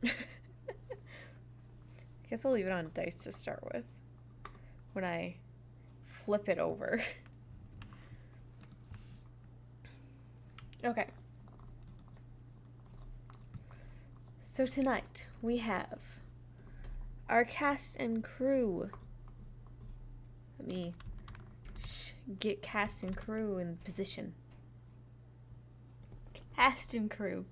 I guess I'll leave it on dice to start with when I flip it over. Okay. So tonight we have our cast and crew. Let me get cast and crew in position. Cast and crew.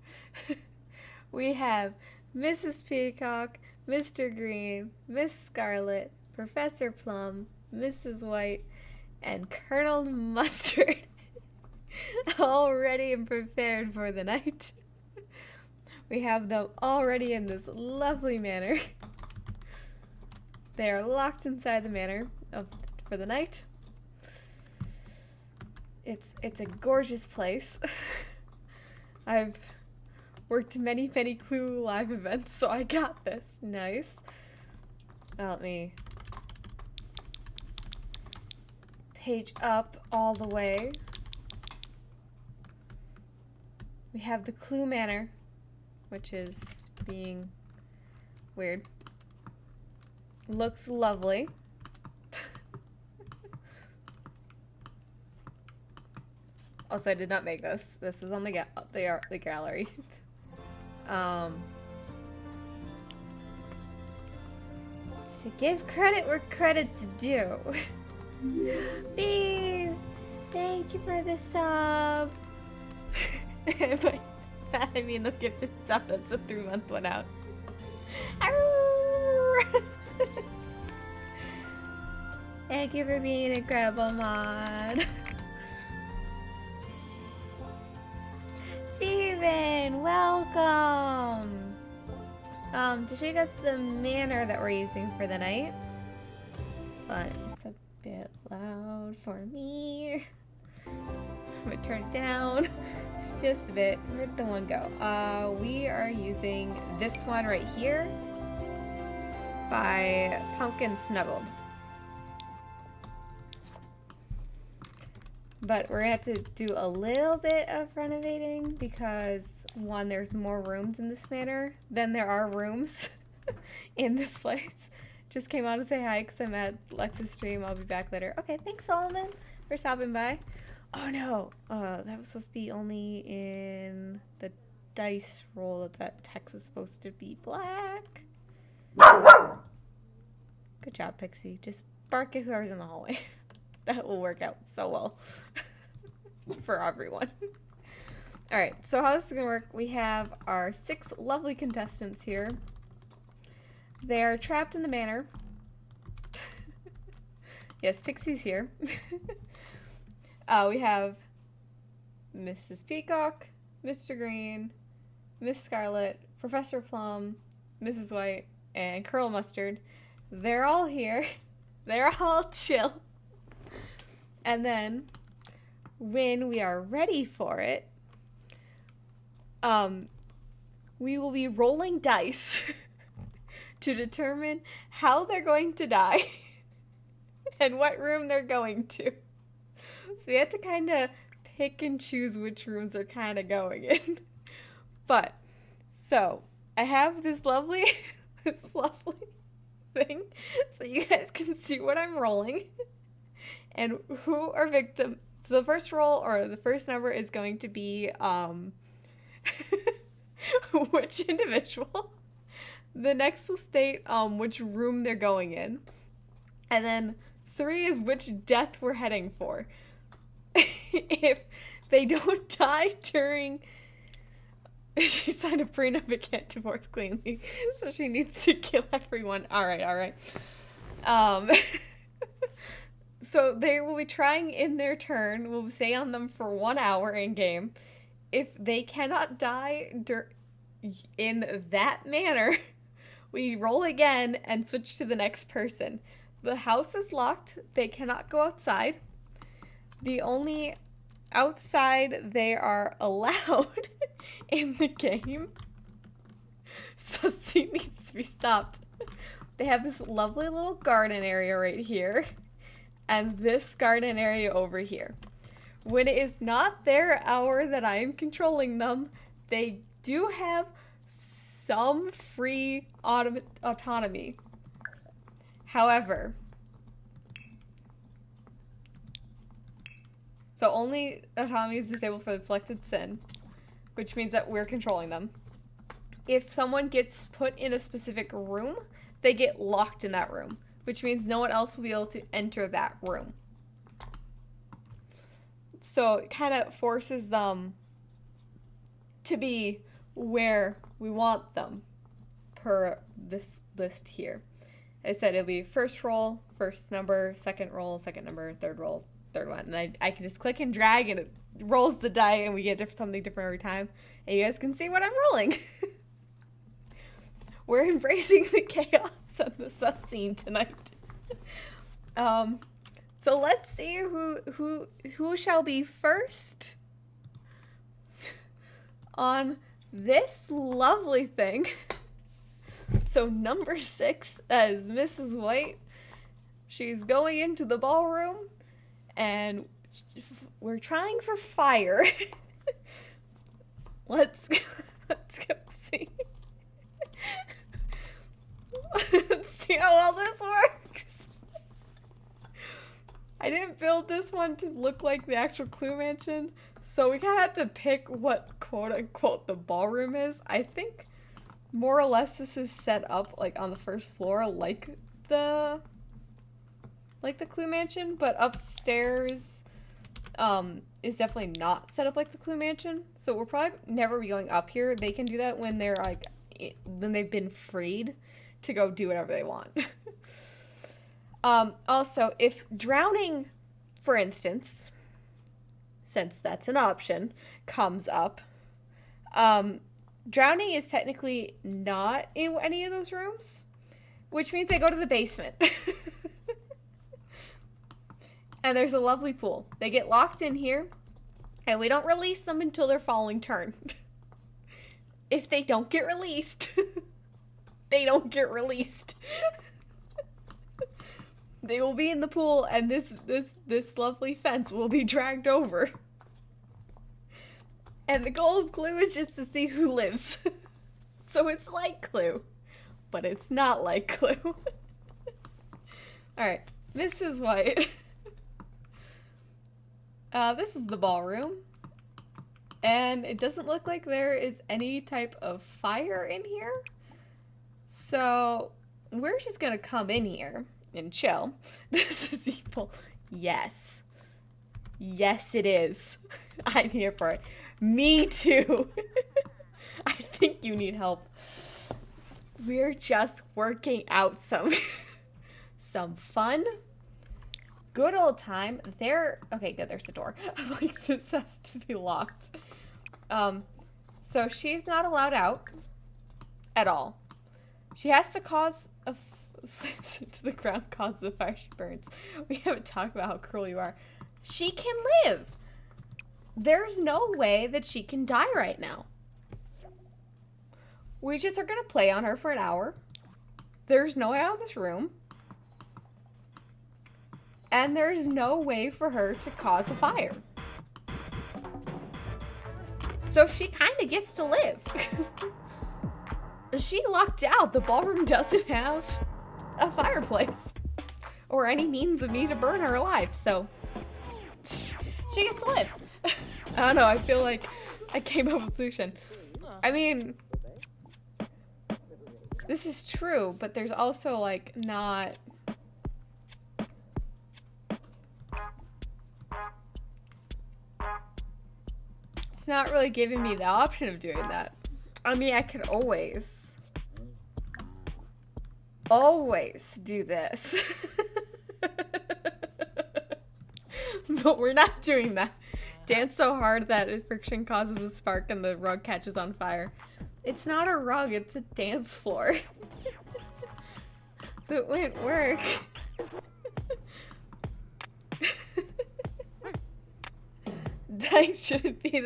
We have Mrs. Peacock, Mr. Green, Miss Scarlet, Professor Plum, Mrs. White, and Colonel Mustard. All ready and prepared for the night. We have them already in this lovely manor. They are locked inside the manor for the night. It's a gorgeous place. I've worked many Clue live events, so I got this. Nice. Let me page up all the way. We have the Clue Manor, which is being weird. Looks lovely. Also, I did not make this. This was on the gallery. To give credit where credit's due. B, thank you for the sub. By that I mean the gift sub. That's the 3-month one out. Thank you for being an incredible mod. Steven, welcome! To show you guys the manor that we're using for the night. But it's a bit loud for me. I'm gonna turn it down just a bit. Where'd the one go? We are using this one right here by Pumpkin Snuggled. But we're gonna have to do a little bit of renovating because, one, there's more rooms in this manor than there are rooms in this place. Just came out to say hi because I'm at Lex's stream. I'll be back later. Okay, thanks, Solomon, for stopping by. Oh no, that was supposed to be only in the dice roll that text was supposed to be black. Good job, Pixie. Just bark at whoever's in the hallway. That will work out so well for everyone. Alright, so how this is going to work, we have our 6 lovely contestants here. They are trapped in the manor. Yes, Pixie's here. We have Mrs. Peacock, Mr. Green, Miss Scarlet, Professor Plum, Mrs. White, and Colonel Mustard. They're all here. They're all chill. And then, when we are ready for it, we will be rolling dice to determine how they're going to die and what room they're going to. So we have to kind of pick and choose which rooms they're kind of going in. But, so, I have this lovely thing so you guys can see what I'm rolling. And who are victims? So the first roll, or the first number, is going to be which individual. The next will state which room they're going in. And then 3 is which death we're heading for. If they don't die during... She signed a prenup but can't divorce cleanly, so she needs to kill everyone. Alright. So they will be trying in their turn. We'll stay on them for 1 hour in game. If they cannot die in that manner, we roll again and switch to the next person. The house is locked. They cannot go outside. The only outside they are allowed in the game. Sussy needs to be stopped. They have this lovely little garden area right here. And this garden area over here. When it is not their hour that I am controlling them, they do have some free autonomy. However, so only autonomy is disabled for the selected sin, which means that we're controlling them. If someone gets put in a specific room, they get locked in that room, which means no one else will be able to enter that room. So it kind of forces them to be where we want them per this list here. I said it'll be first roll, first number, second roll, second number, third roll, third one. And I can just click and drag and it rolls the die and we get something different every time. And you guys can see what I'm rolling. We're embracing the chaos of the sus scene tonight. So let's see who shall be first on this lovely thing. So number 6 is Mrs. White. She's going into the ballroom and we're trying for fire. Let's go see. Let's see how well this works. I didn't build this one to look like the actual Clue Mansion, so we kind of have to pick what quote-unquote the ballroom is. I think more or less this is set up like on the first floor like the Clue Mansion, but upstairs is definitely not set up like the Clue Mansion. So we'll probably never be going up here. They can do that when they're like when they've been freed to go do whatever they want. Also, if drowning, for instance, since that's an option, comes up, drowning is technically not in any of those rooms, which means they go to the basement. And there's a lovely pool. They get locked in here, and we don't release them until their following turn. If they don't get released, they don't get released. They will be in the pool, and this lovely fence will be dragged over. And the goal of Clue is just to see who lives. So it's like Clue, but it's not like Clue. Alright, Mrs. White. This is the ballroom. And it doesn't look like there is any type of fire in here. So we're just gonna come in here and chill. This is evil. Yes. Yes, it is. I'm here for it. Me too. I think you need help. We're just working out some fun. Good old time. Okay, good, there's the door. I'm like, this has to be locked. So she's not allowed out at all. She has to cause slams into the ground, causes a fire, she burns. We haven't talked about how cruel you are. She can live. There's no way that she can die right now. We just are gonna play on her for an hour. There's no way out of this room. And there's no way for her to cause a fire. So she kind of gets to live. She lucked out. The ballroom doesn't have a fireplace or any means of me to burn her alive, so she gets to live. I don't know, I feel like I came up with a solution. I mean, this is true, but there's also like not... It's not really giving me the option of doing that. I mean, I could always do this. But we're not doing that. Dance so hard that friction causes a spark and the rug catches on fire. It's not a rug, it's a dance floor. So it wouldn't work. Dying shouldn't be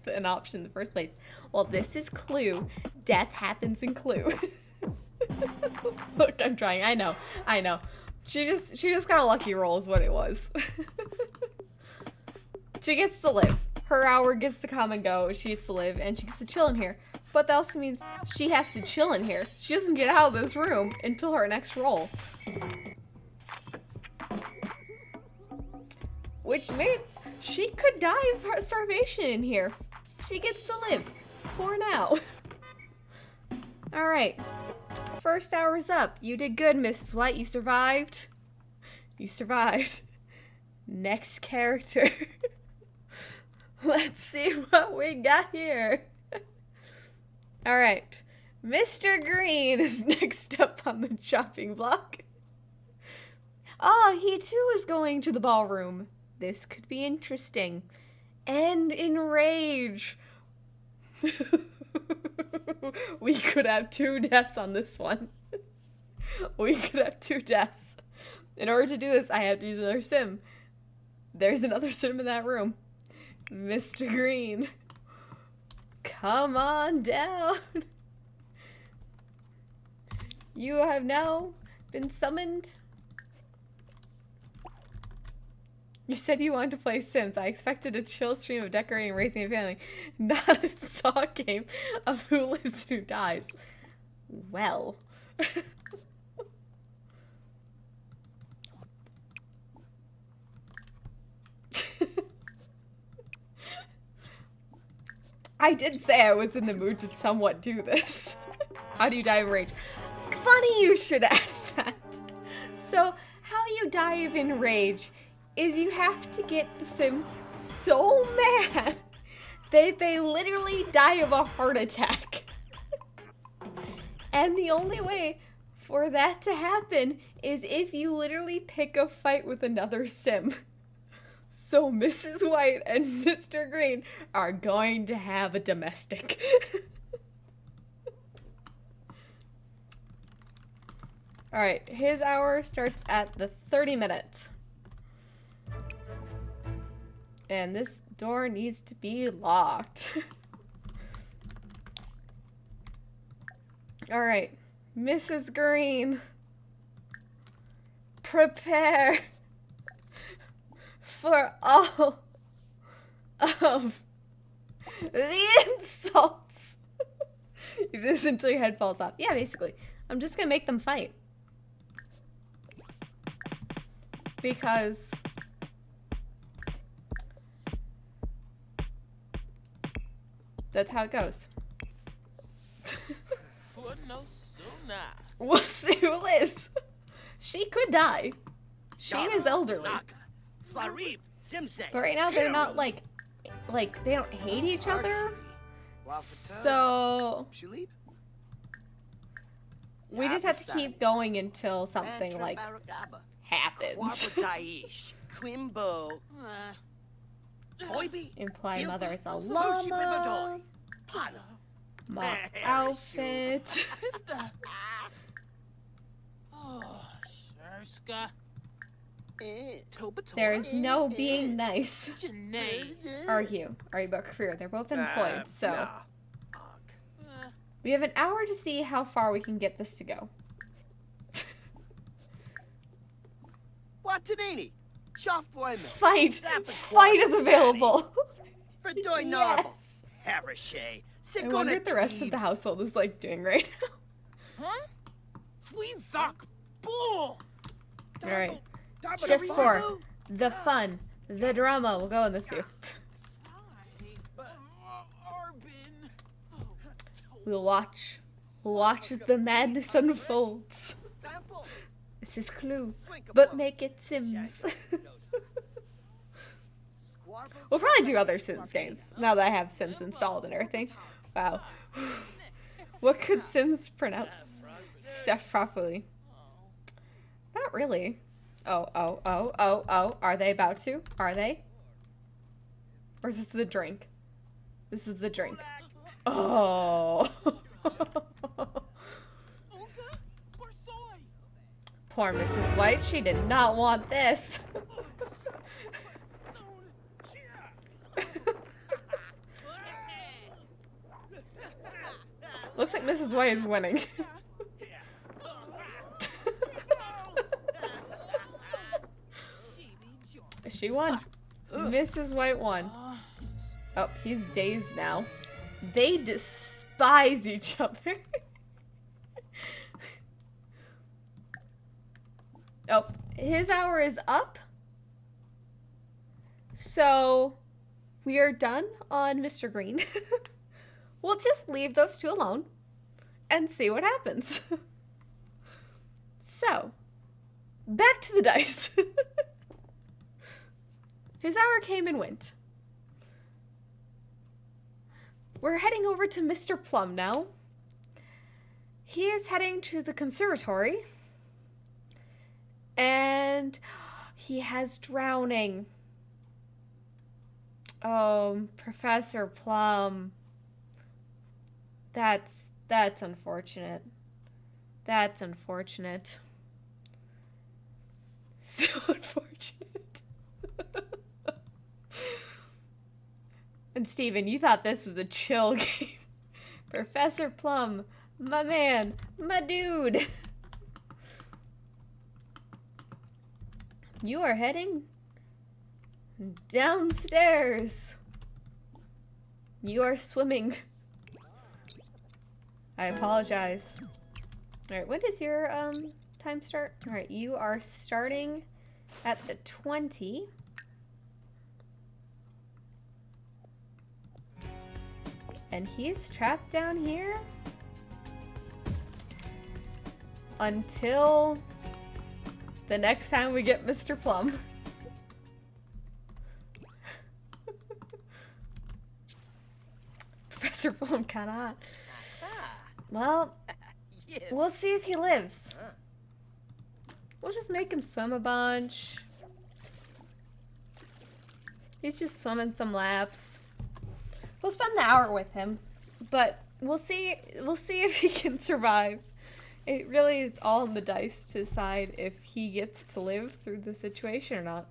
an option in the first place. Well, this is Clue. Death happens in Clue. Look, I'm trying. I know. She just got a lucky roll is what it was. She gets to live. her hour gets to come and go, she gets to live, and she gets to chill in here. But that also means she has to chill in here. She doesn't get out of this room until her next roll. Which means she could die of starvation in here. She gets to live. For now. Alright. First hour's up. You did good, Mrs. White. You survived. You survived. Next character. Let's see what we got here. Alright. Mr. Green is next up on the chopping block. Ah, he too is going to the ballroom. This could be interesting. And enrage. We could have 2 deaths on this one. We could have 2 deaths. In order to do this, I have to use another sim. There's another sim in that room. Mr. Green. Come on down. You have now been summoned. You said you wanted to play Sims. I expected a chill stream of decorating and raising a family, not a saw game of who lives and who dies. Well. I did say I was in the mood to somewhat do this. How do you die of rage? Funny you should ask that. So, how you die of enrage is you have to get the sim so mad that they literally die of a heart attack. And the only way for that to happen is if you literally pick a fight with another sim. So Mrs. White and Mr. Green are going to have a domestic. Alright, his hour starts at the 30 minutes. And this door needs to be locked. Alright, Mrs. Green. Prepare for all of the insults. You do this until your head falls off. Yeah, basically. I'm just gonna make them fight. Because that's how it goes. We'll see who lives. She could die. She is elderly. But right now they're not like they don't hate each other. So we just have to keep going until something like happens. Imply mother is a llama. Mock outfit. There is no being nice. Argue about career. They're both employed, so we have an hour to see how far we can get this to go. Fight! Fight is available! Yes! I wonder what the rest of the household is like doing right now. Alright. Just for the fun, the drama will go in this view. We'll watch. We'll watch as the madness unfolds. This is Clue, but make it Sims. We'll probably do other Sims games, now that I have Sims installed and everything. Wow. What could Sims pronounce stuff properly? Not really. Oh. Are they about to? Are they? Or is this the drink? This is the drink. Oh. Poor Mrs. White, she did not want this. Looks like Mrs. White is winning. She won. Mrs. White won. Oh, he's dazed now. They despise each other. Oh, his hour is up. So, we are done on Mr. Green. We'll just leave those two alone and see what happens. So, back to the dice. His hour came and went. We're heading over to Mr. Plum now. He is heading to the conservatory. And he has drowning. Oh, Professor Plum. That's unfortunate. That's unfortunate. So unfortunate. And Steven, you thought this was a chill game. Professor Plum, my man, my dude. You are heading downstairs. You are swimming. I apologize. Alright, when does your time start? Alright, you are starting at the 20. And he's trapped down here until the next time we get Mr. Plum. Professor Plum cannot. Well, we'll see if he lives. We'll just make him swim a bunch. He's just swimming some laps. We'll spend the hour with him, but we'll see if he can survive. It really is all on the dice to decide if he gets to live through the situation or not.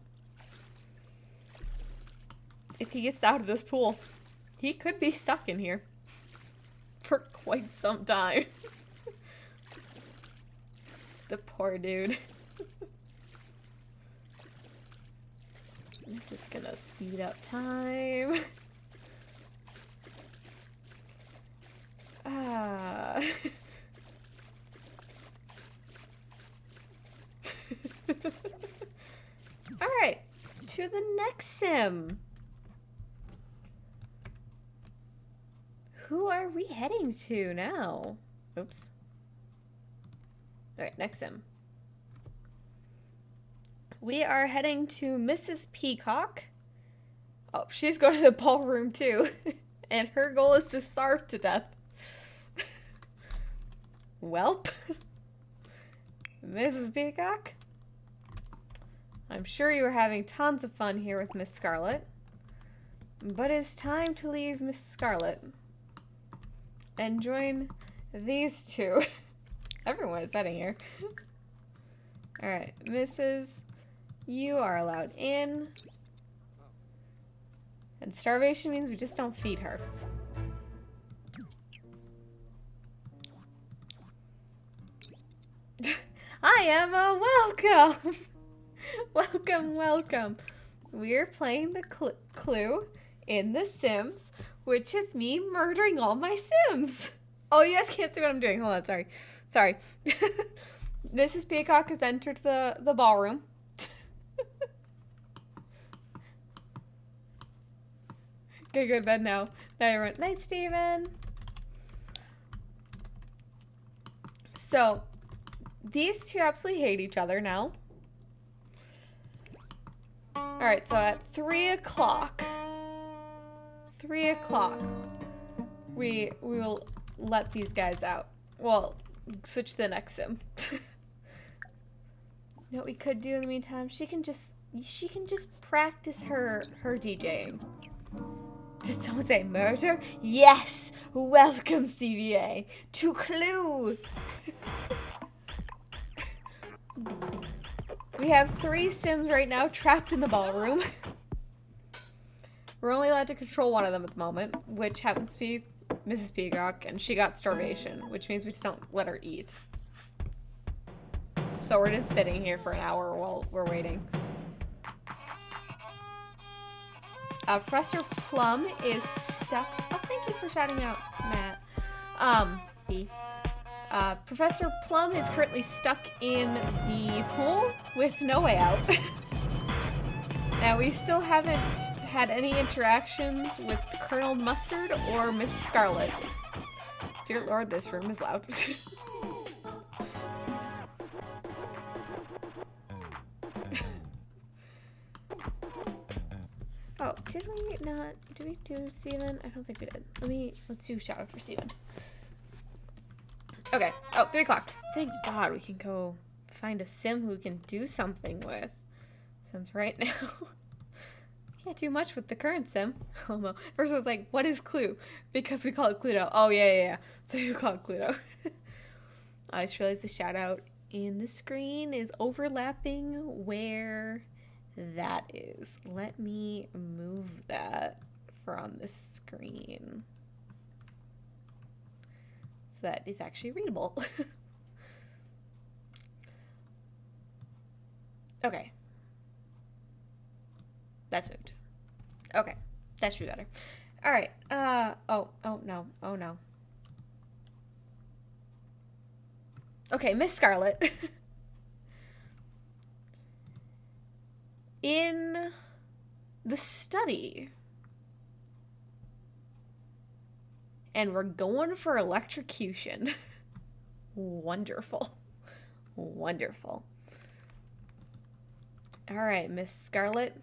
If he gets out of this pool, he could be stuck in here for quite some time. The poor dude. I'm just gonna speed up time. Ah. Alright, to the next sim. Who are we heading to now? Oops. Alright, next sim. We are heading to Mrs. Peacock. Oh, she's going to the ballroom too. And her goal is to starve to death. Welp. Mrs. Peacock. I'm sure you are having tons of fun here with Miss Scarlet. But it's time to leave Miss Scarlet and join these two. Everyone is heading here. Alright, Mrs. You are allowed in. And starvation means we just don't feed her. Hi, Emma! Welcome! Welcome, welcome. We're playing the Clue in The Sims, which is me murdering all my Sims. Oh, you guys can't see what I'm doing. Hold on, sorry. Sorry. Mrs. Peacock has entered the ballroom. Okay, go to bed now. Night, everyone. Night, Steven. So, these two absolutely hate each other now. Alright, so at 3 o'clock, we will let these guys out. Well, switch to the next sim. You know what we could do in the meantime? She can just practice her DJing. Did someone say murder? Yes! Welcome, CVA, to Clue! We have 3 Sims right now trapped in the ballroom. We're only allowed to control one of them at the moment, which happens to be Mrs. Peacock, and she got starvation, which means we just don't let her eat. So we're just sitting here for an hour while we're waiting. Professor Plum is stuck. Oh, thank you for shouting out, Matt. B. Professor Plum is currently stuck in the pool with no way out. Now, we still haven't had any interactions with Colonel Mustard or Miss Scarlet. Dear Lord, this room is loud. Oh, did we do Steven? I don't think we did. Let's do shout out for Steven. Okay. Oh, 3 o'clock. Thank God we can go find a sim who we can do something with. Since right now, can't do much with the current sim. First I was like, what is Clue? Because we call it Cluedo. Oh, yeah. So you call it Cluedo. I just realized the shout out in the screen is overlapping where that is. Let me move that for on the screen so that it's actually readable. Okay. That's moved. Okay. That should be better. All right. Oh no. Okay, Miss Scarlet. In the study. And we're going for electrocution. Wonderful. Wonderful. All right, Miss Scarlet.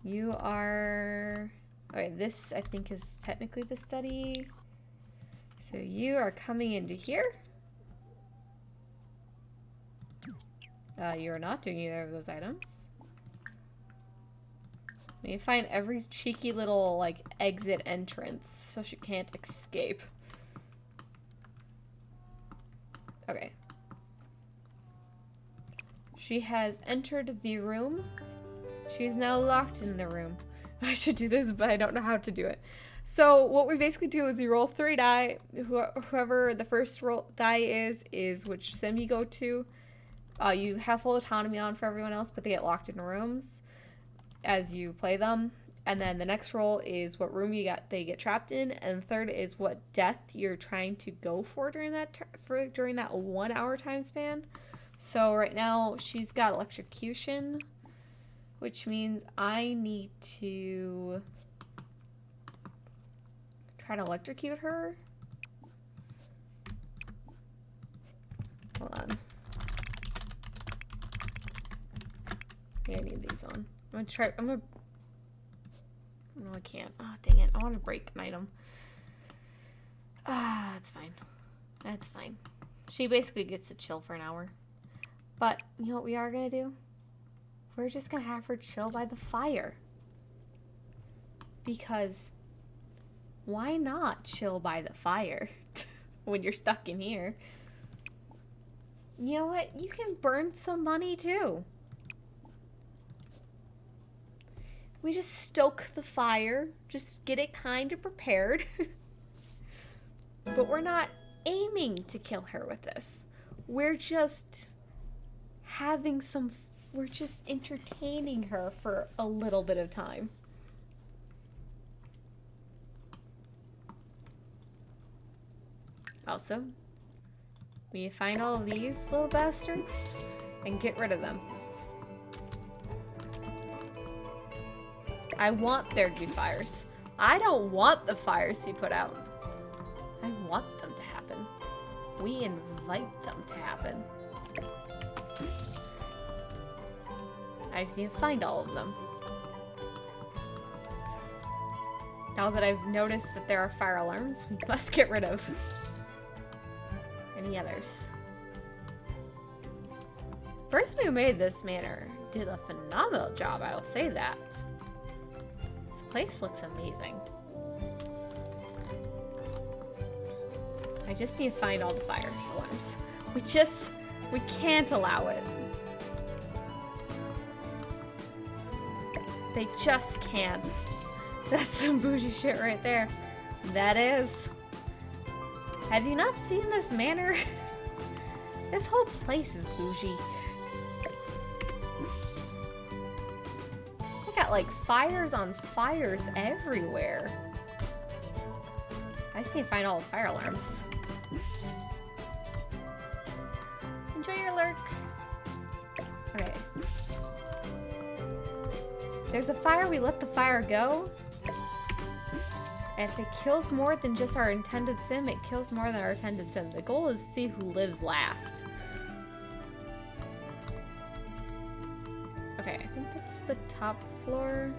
You are... Okay, this I think is technically the study. So you are coming into here. You're not doing either of those items. You find every cheeky little, like, exit entrance so she can't escape. Okay. She has entered the room. She's now locked in the room. I should do this, but I don't know how to do it. So what we basically do is we roll 3 die. Whoever the first roll die is which sim you go to. You have full autonomy on for everyone else, but they get locked in rooms as you play them. And then the next roll is what room they get trapped in, and the third is what death you're trying to go for during that 1 hour time span. So right now she's got electrocution, which means I need to try to electrocute her. Hold on. Yeah, I need these on. No, I can't. Oh, dang it. I want to break an item. That's fine. That's fine. She basically gets to chill for an hour. But, you know what we are going to do? We're just going to have her chill by the fire. Because why not chill by the fire when you're stuck in here? You know what? You can burn some money too. We just stoke the fire, just get it kind of prepared. But we're not aiming to kill her with this. We're just we're just entertaining her for a little bit of time. Also, we find all of these little bastards and get rid of them. I want there to be fires. I don't want the fires to be put out. I want them to happen. We invite them to happen. I just need to find all of them. Now that I've noticed that there are fire alarms, we must get rid of any others. The person who made this manor did a phenomenal job, I will say that. This place looks amazing. I just need to find all the fire alarms. We can't allow it. They just can't. That's some bougie shit right there. That is. Have you not seen this manor? This whole place is bougie. I got like fires on fires everywhere. I just need to find all the fire alarms. Enjoy your lurk. Okay. There's a fire, we let the fire go. And if it kills more than just our intended sim, it kills more than our intended sim. The goal is to see who lives last. Okay, I think that's the top floor.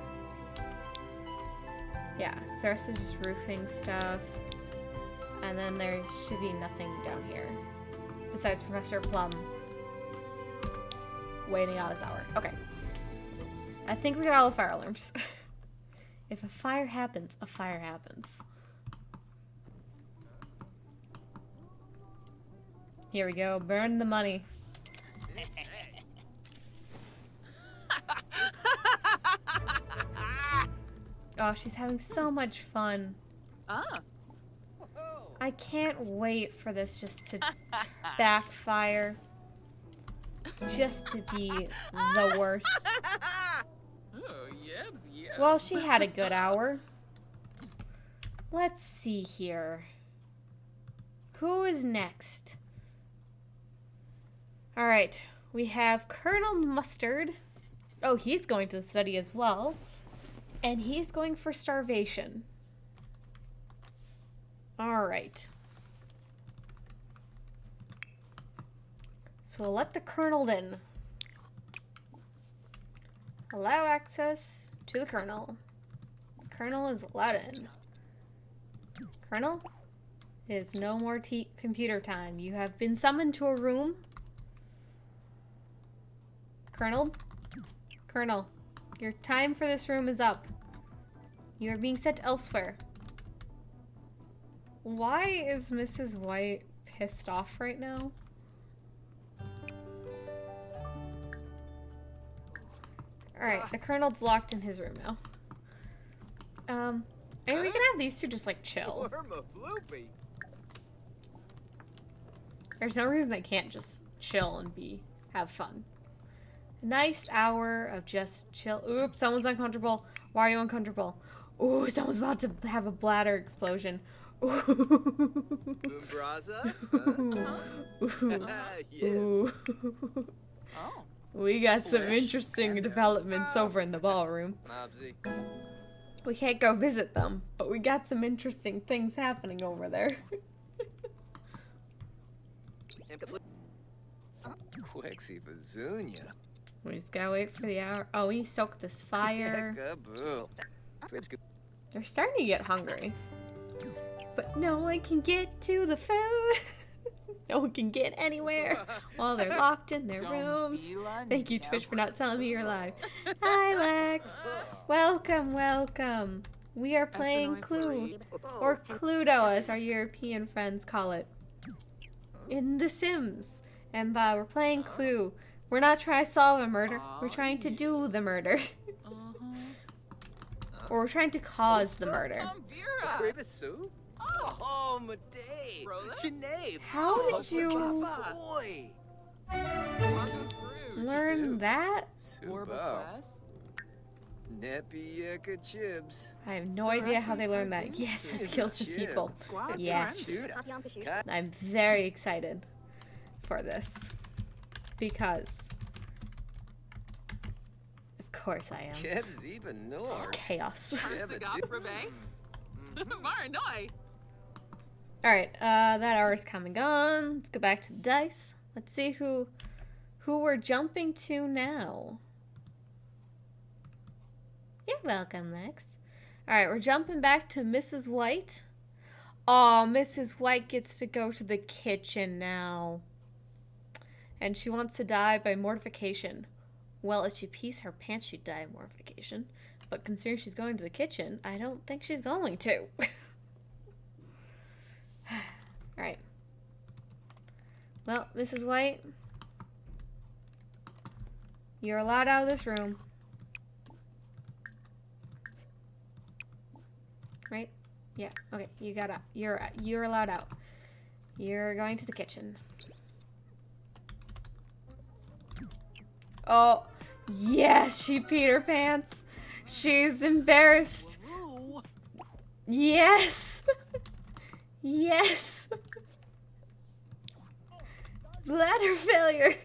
Yeah, so the rest is just roofing stuff. And then there should be nothing down here. Besides Professor Plum waiting out his hour. Okay. I think we got all the fire alarms. If a fire happens, a fire happens. Here we go. Burn the money. Oh, she's having so much fun. Ah. I can't wait for this just to backfire. Just to be the worst. Oh, yebs, yebs. Well, she had a good hour. Let's see here. Who is next? Alright, we have Colonel Mustard. Oh, he's going to study as well. And he's going for starvation. Alright. So we'll let the Colonel in. Allow access to the Colonel. The Colonel is allowed in. Colonel, it is no more computer time. You have been summoned to a room. Colonel? Colonel, your time for this room is up. You are being sent elsewhere. Why is Mrs. White pissed off right now? Alright, the Colonel's locked in his room now. And we can have these two just like chill. There's no reason they can't just chill and have fun. Nice hour of just chill. Oops, someone's uncomfortable. Why are you uncomfortable? Ooh, someone's about to have a bladder explosion. Ooh. Umbraza? Ooh. Yes. Ooh. Oh. We got some Wish. interesting developments over in the ballroom. Mobsy. We can't go visit them, but we got some interesting things happening over there. Quixie Vazunia. We just gotta wait for the hour. Oh, we soak this fire. Kaboo. They're starting to get hungry. But no one can get to the food. No one can get anywhere while they're locked in their rooms. Thank you, Twitch, for not telling me you're live. Hi, Lex. Welcome, welcome. We are playing Clue, or Cluedo, as our European friends call it, in The Sims. And we're playing Clue. We're not trying to solve a murder. We're trying to do the murder. Or we're trying to cause the murder. Kribasu? Oh, Madei. Sinead. How did you Soy. learn that? Subo. Nepieka Chibs. I have no idea how they learned that. Yes, it kills the people. Yes. I'm very excited for this. Because of course I am. Kebs even It's nor. chaos. Mm-hmm. Alright, that hour's come and gone. Let's go back to the dice. Let's see who we're jumping to now. You're welcome, Lex. Alright, we're jumping back to Mrs. White. Oh, Mrs. White gets to go to the kitchen now. And she wants to die by mortification. Well, if she pees her pants, she'd die of mortification. But considering she's going to the kitchen, I don't think she's going to. Alright. Well, Mrs. White, you're allowed out of this room. Right? Yeah. Okay, you got out. You're allowed out. You're going to the kitchen. Oh, yes, she peed her pants. She's embarrassed. Ooh. Yes. Yes. Bladder failure.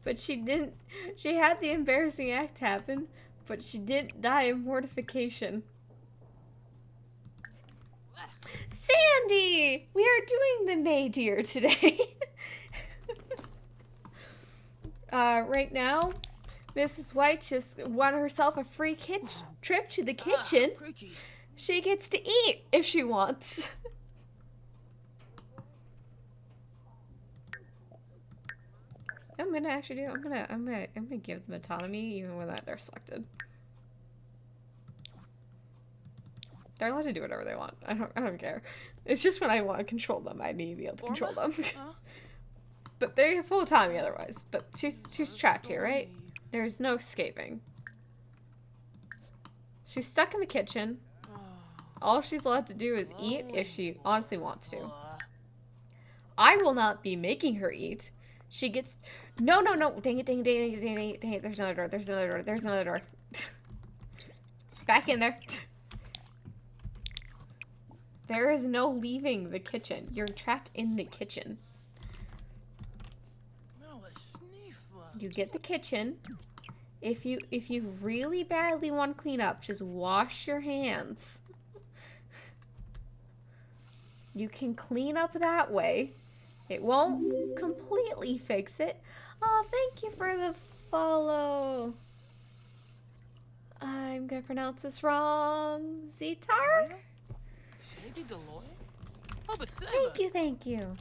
But she didn't. She had the embarrassing act happen, but she didn't die of mortification. Sandy! We are doing the May Deer today. Right now, Mrs. White just won herself a free trip to the kitchen. Creaky. She gets to eat if she wants. I'm gonna give them autonomy even when they're selected. They're allowed to do whatever they want. I don't care. It's just when I want to control them, I need to be able to control them. But they have full autonomy otherwise. But she's trapped here, right? There's no escaping. She's stuck in the kitchen. All she's allowed to do is eat if she honestly wants to. I will not be making her eat. She gets... No. Dang it. There's another door. Back in there. There is no leaving the kitchen. You're trapped in the kitchen. You get the kitchen. If you really badly want to clean up, just wash your hands. You can clean up that way. It won't completely fix it. Oh, thank you for the follow. I'm gonna pronounce this wrong. Zitar? Thank you.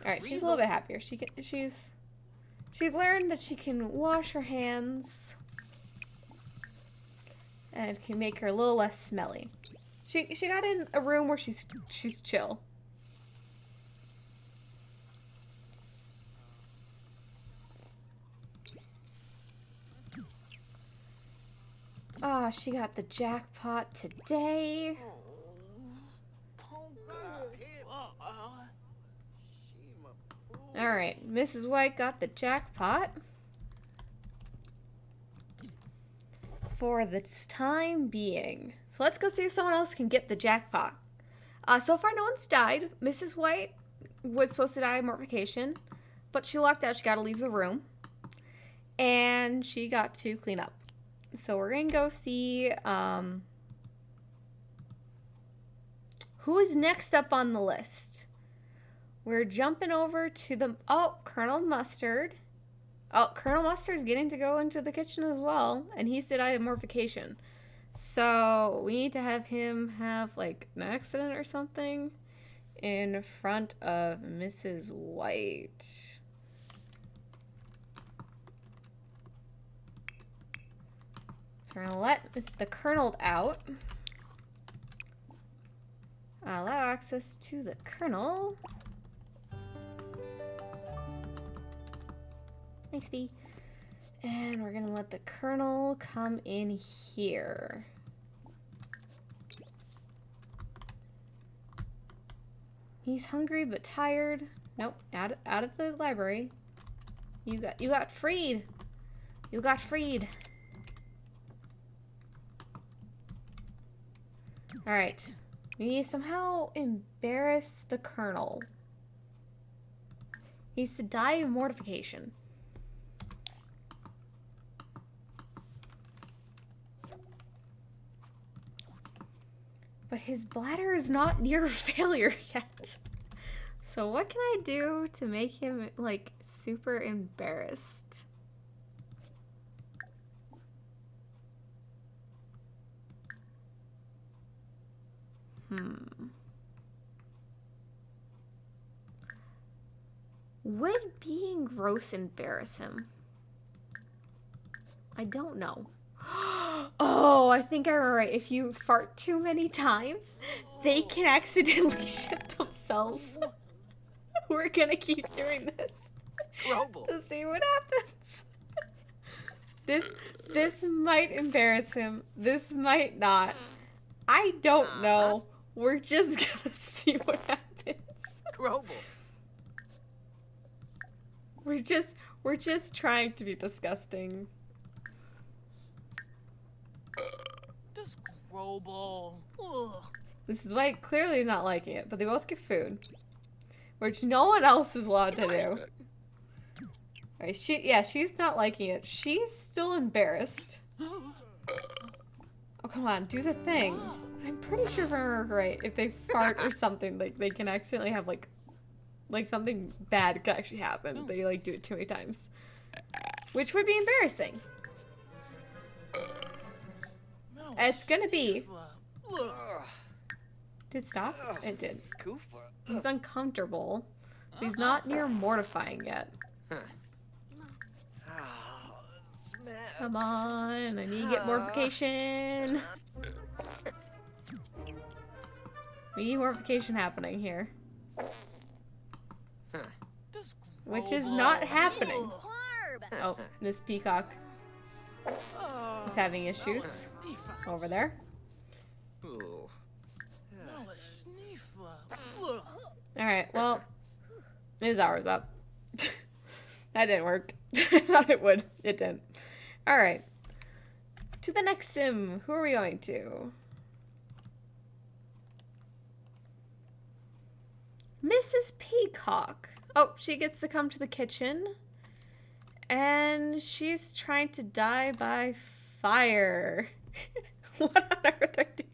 Alright, she's a little bit happier. She's learned that she can wash her hands and can make her a little less smelly. She got in a room where she's chill. Ah, she got the jackpot today. Alright, Mrs. White got the jackpot. For the time being. So let's go see if someone else can get the jackpot. So far no one's died. Mrs. White was supposed to die of mortification, but she lucked out. She got to leave the room. And she got to clean up. So we're going to go see who is next up on the list. We're jumping over to the... Oh, Colonel Mustard. Oh, Colonel Mustard's getting to go into the kitchen as well. And he's to die of mortification. So we need to have him have, like, an accident or something in front of Mrs. White. So we're going to let the Colonel out. Allow access to the Colonel. Thanks, B. And we're gonna let the Colonel come in here. He's hungry but tired. Nope, out of the library. You got freed. You got freed. All right. We need to somehow embarrass the Colonel. He's to die of mortification. But his bladder is not near failure yet. So what can I do to make him, like, super embarrassed? Would being gross embarrass him? I don't know. Oh, I think I remember right. If you fart too many times, they can accidentally shit themselves. We're gonna keep doing this to see what happens. This might embarrass him. This might not. I don't know. We're just gonna see what happens. We're just trying to be disgusting. Robo. Ugh. This is why clearly not liking it, but they both get food. Which no one else is allowed to do. Right, she's not liking it. She's still embarrassed. Oh, come on, do the thing. I'm pretty sure if I remember right, if they fart or something, like they can accidentally have like something bad could actually happen. They like do it too many times. Which would be embarrassing. It's gonna be. Did it stop? It did. Scoofa. He's uncomfortable. He's not near mortifying yet. Oh, snaps. Come on, I need to get mortification. We need mortification happening here. Which is not happening. Oh, Miss Peacock is having issues over there. Ooh. Alright, well, his hour's up. That didn't work. I thought it would. It didn't. Alright. To the next sim. Who are we going to? Mrs. Peacock. Oh, she gets to come to the kitchen. And she's trying to die by fire. What on earth are they?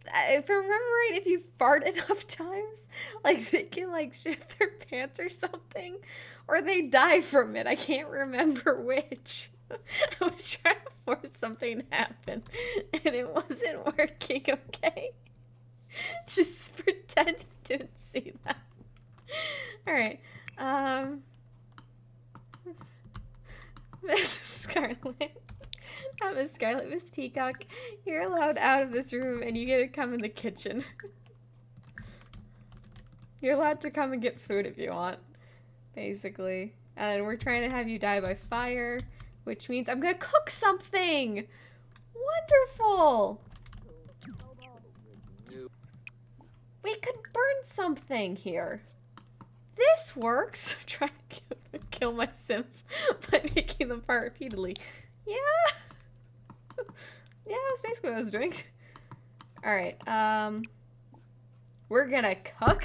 If I remember right, if you fart enough times, like they can like shit their pants or something, or they die from it. I can't remember which. I was trying to force something to happen, and it wasn't working. Okay, just pretend you didn't see that. All right, Mrs. Scarlet. Not Miss Scarlet, Miss Peacock. You're allowed out of this room and you get to come in the kitchen. You're allowed to come and get food if you want, basically. And we're trying to have you die by fire, which means I'm gonna cook something! Wonderful! We could burn something here. This works. I'm trying to kill my Sims by making them fart repeatedly. Yeah. Yeah, that's basically what I was doing. Alright, we're gonna cook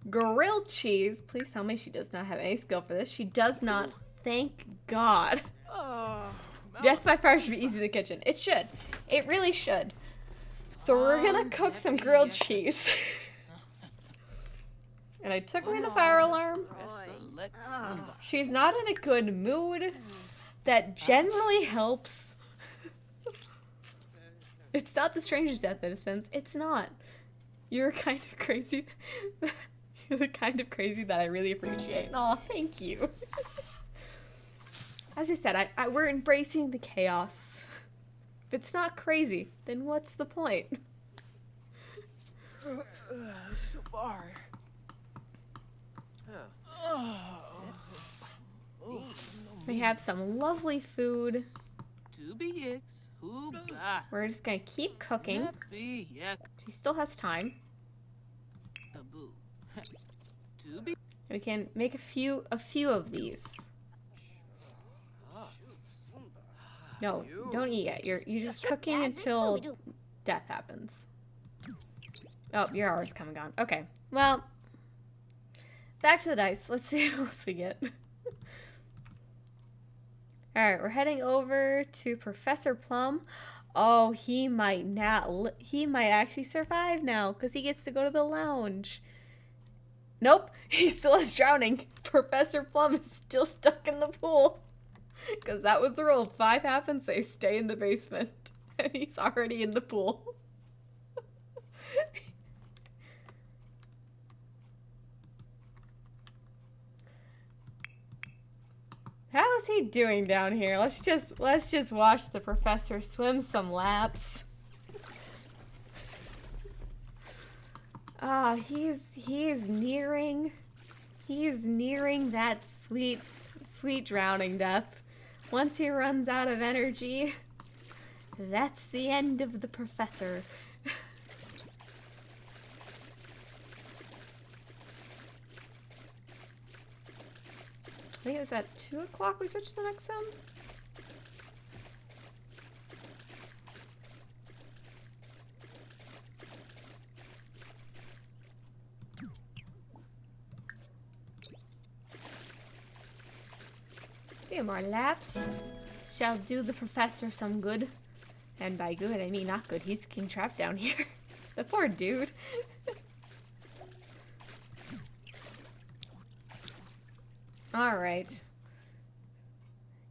grilled cheese. Please tell me she does not have any skill for this. She does not. Thank God. Death by fire should be easy in the kitchen. It should. It really should. So we're gonna cook some grilled cheese. And I took away the fire alarm. She's not in a good mood. That generally helps. It's not the strangest death in a sense. It's not. You're kind of crazy. You're the kind of crazy that I really appreciate. Aw, thank you. As I said, we're embracing the chaos. If it's not crazy, then what's the point? So far. We have some lovely food. We're We're just gonna keep cooking. She still has time. We can make a few of these. No, don't eat yet. You're just cooking until death happens. Oh, your hour's come and gone. Okay. Well, back to the dice. Let's see what else we get. Alright, we're heading over to Professor Plum. Oh, he might actually survive now, because he gets to go to the lounge. Nope, he still is drowning. Professor Plum is still stuck in the pool. Because that was the rule. If 5 happens, they stay in the basement. And he's already in the pool. How is he doing down here? Let's just watch the professor swim some laps. Ah, he's nearing that sweet drowning death. Once he runs out of energy, that's the end of the professor. I think it was at 2 o'clock we switched to the next sim? few more laps shall do the professor some good. And by good, I mean not good. He's getting trapped down here. The poor dude. Alright.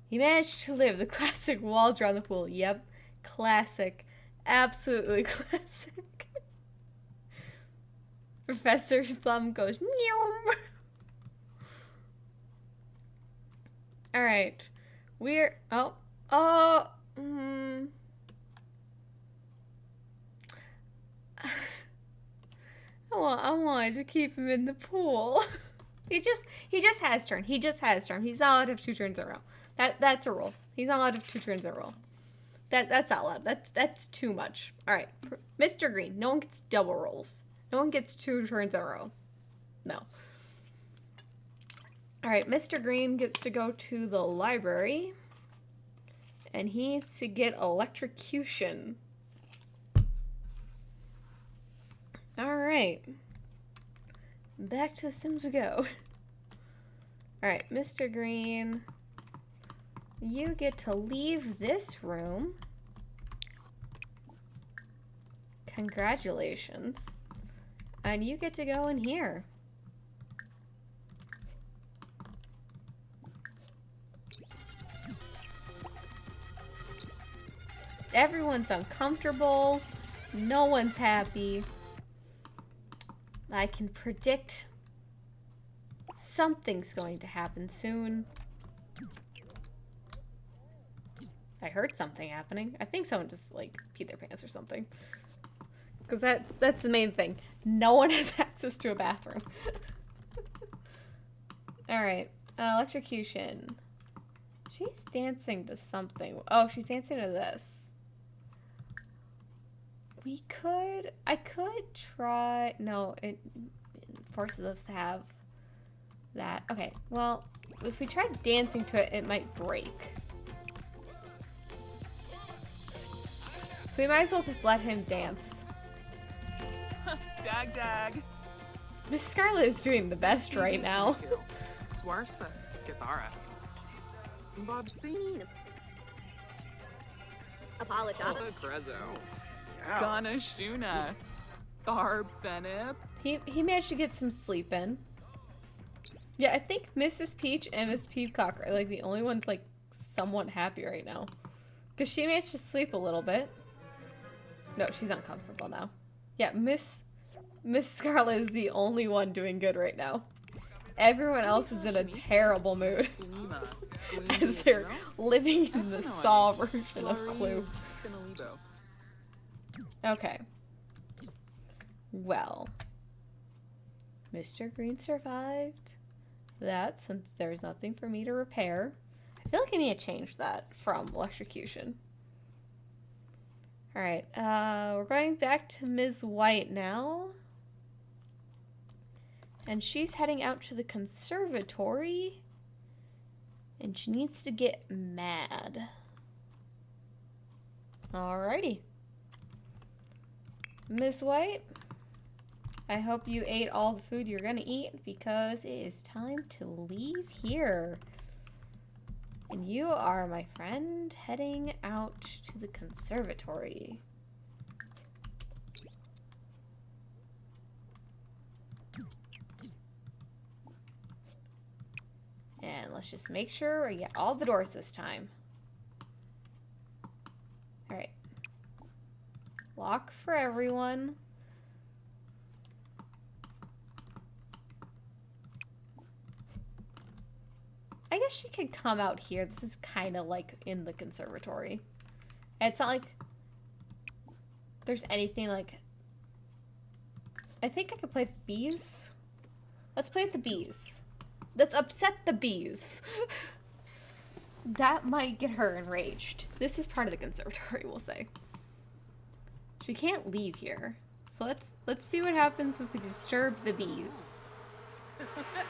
He managed to live. The classic walls around the pool. Yep. Classic. Absolutely classic. Professor's thumb goes meow. Alright. We're... Oh. Oh. I wanted to keep him in the pool. He just has turn. He just has turn. He's not allowed to have 2 turns in a row. That's a rule. He's not allowed to have 2 turns in a row. That's not allowed. That's too much. All right, Mr. Green. No one gets double rolls. No one gets 2 turns in a row. No. All right, Mr. Green gets to go to the library, and he needs to get electrocution. All right. Back to The Sims we go. Alright, Mr. Green, you get to leave this room. Congratulations. And you get to go in here. Everyone's uncomfortable. No one's happy. I can predict something's going to happen soon. I heard something happening. I think someone just, like, peed their pants or something. Because that's the main thing. No one has access to a bathroom. Alright. Electrocution. She's dancing to something. Oh, she's dancing to this. I could try, no, it forces us to have that. Okay, well, if we try dancing to it, it might break. So we might as well just let him dance. Dag dag. Miss Scarlet is doing the best right now. Swarsta, Githara. Bob Scene. Apologata. Crezo. Ghana Shuna. Tharb Fenip. He managed to get some sleep in. Yeah, I think Mrs. Peach and Miss Peacock are like the only ones like somewhat happy right now. Because she managed to sleep a little bit. No, she's uncomfortable now. Yeah, Miss Scarlet is the only one doing good right now. Everyone else is in a terrible mood. As they're living in the Saw version of Clue. Okay. Well. Mr. Green survived that since there's nothing for me to repair. I feel like I need to change that from electrocution. Alright, we're going back to Ms. White now. And she's heading out to the conservatory. And she needs to get mad. Alrighty. Ms. White, I hope you ate all the food you're gonna eat because it is time to leave here. And you are, my friend, heading out to the conservatory. And let's just make sure we get all the doors this time. Alright. Lock for everyone. I guess she could come out here. This is kind of like in the conservatory. It's not like there's anything like... I think I could play with bees. Let's play with the bees. Let's upset the bees. That might get her enraged. This is part of the conservatory, we'll say. She can't leave here. So let's see what happens if we disturb the bees.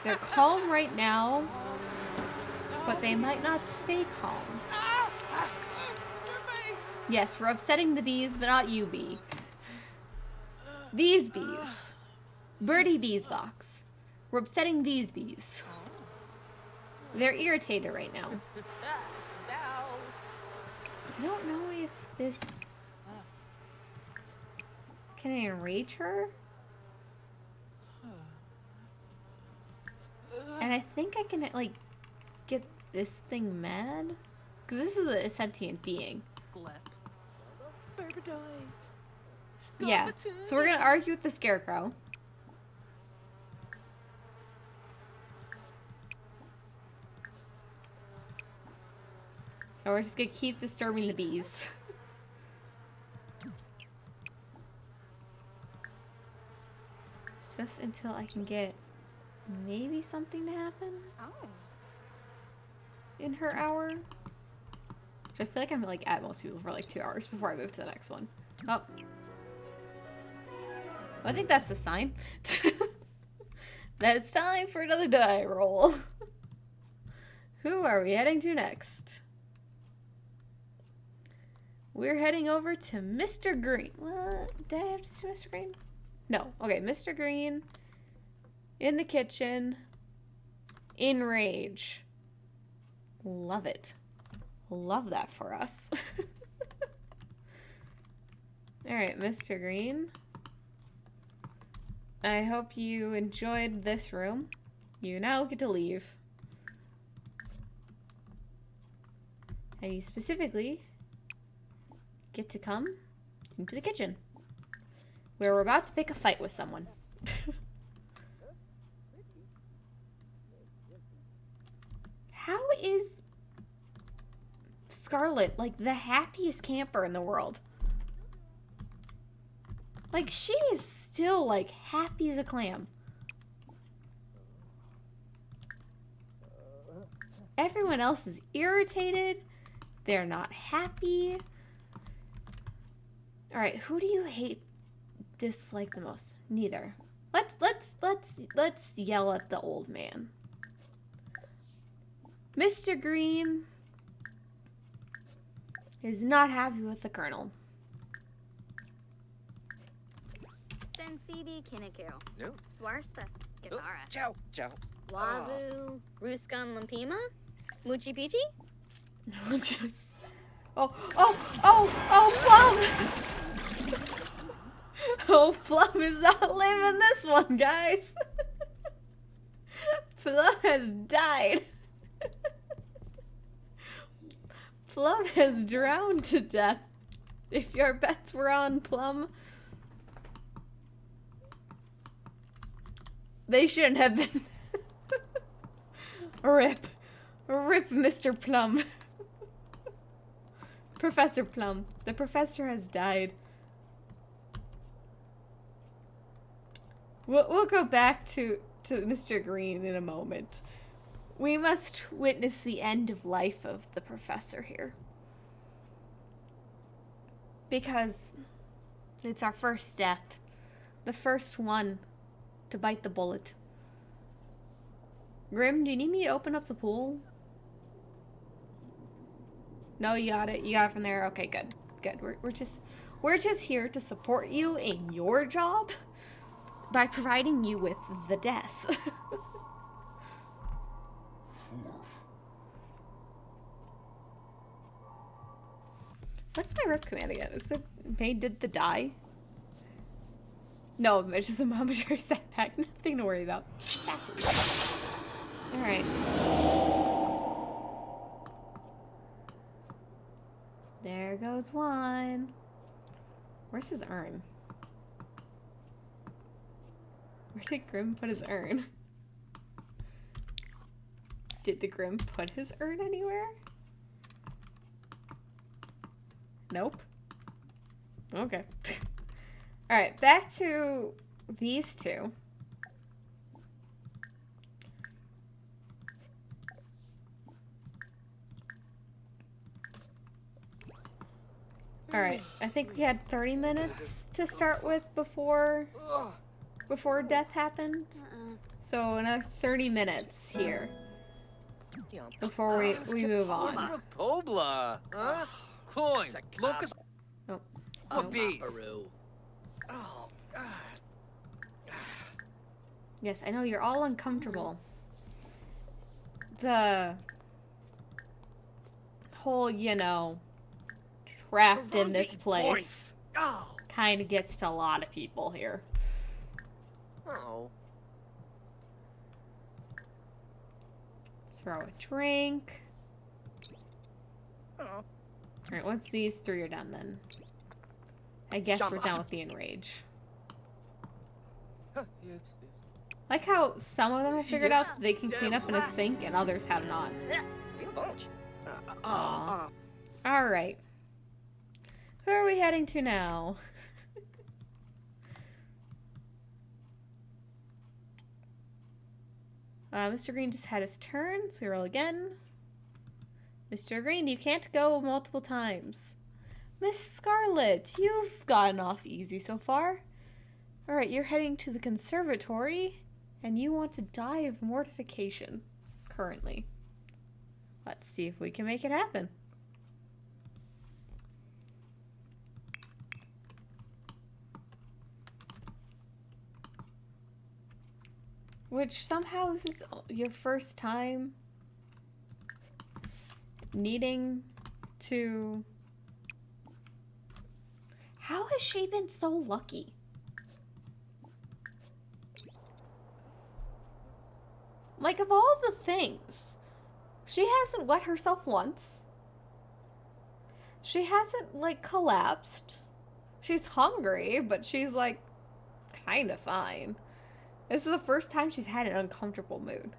They're calm right now, but they might not stay calm. Yes, we're upsetting the bees, but not you, bee. These bees. Birdie Beesbox. We're upsetting these bees. They're irritated right now. I don't know if this... Can I enrage her? And I think I can, like, get this thing mad? Because this is a sentient being. Yeah, so we're gonna argue with the scarecrow. Or we're just gonna keep disturbing the bees. Just until I can get maybe something to happen in her hour. I feel like I'm like at most people for like 2 hours before I move to the next one. Oh. I think that's the sign. That it's time for another die roll. Who are we heading to next? We're heading over to Mr. Green. What? Did I have to do Mr. Green? No. Okay, Mr. Green. In the kitchen. In rage. Love it. Love that for us. Alright, Mr. Green. I hope you enjoyed this room. You now get to leave. And you specifically get to come into the kitchen, where we're about to pick a fight with someone. How is Scarlet like the happiest camper in the world? Like, she is still like happy as a clam. Everyone else is irritated. They're not happy. All right, who do you dislike the most? Neither. Let's yell at the old man. Mr. Green is not happy with the Colonel. Sensibi Kiniku. No. Swarspa Githara. Ciao, ciao. Wavu Ruskan Lampima? Muchi Pichi? Just... Plum! Oh, Plum is not living this one, guys. Plum has died. Plum has drowned to death. If your bets were on Plum, they shouldn't have been. Rip. Rip, Mr. Plum. Professor Plum. The professor has died. We'll go back to Mr. Green in a moment. We must witness the end of life of the professor here. Because it's our first death. The first one to bite the bullet. Grim, do you need me to open up the pool? No, you got it. You got it from there. Okay, good. Good. We're just here to support you in your job by providing you with the deaths. What's my rep command again? Is it May did the die? No, it's just a momentary setback. Nothing to worry about. Alright. There goes one. Where's his urn? Where did Grim put his urn? Did the Grim put his urn anywhere? Nope. Okay. Alright, back to these two. Alright, I think we had 30 minutes to start with before death happened. So another 30 minutes here before we move on. Pobla, huh? Coin, locus, Nope. what bees? Yes, I know you're all uncomfortable. the whole, you know, trapped in this place Oh. kind of gets to a lot of people here. Oh. Throw a drink. Oh. Alright, once these three are done, then I guess we're done with the enrage. Huh, yes, Like how some of them have figured out that they can clean up in a sink and others have not. yes. Aw. Alright. Who are we heading to now? Mr. Green just had his turn, so we roll again. Mr. Green, you can't go multiple times. Miss Scarlet, you've gotten off easy so far. Alright, you're heading to the conservatory, and you want to die of mortification, currently. Let's see if we can make it happen. Which somehow this is your first time needing to... How has she been so lucky? Like, of all the things, she hasn't wet herself once. She hasn't, like, collapsed. She's hungry, but she's, like, kind of fine. This is the first time she's had an uncomfortable mood.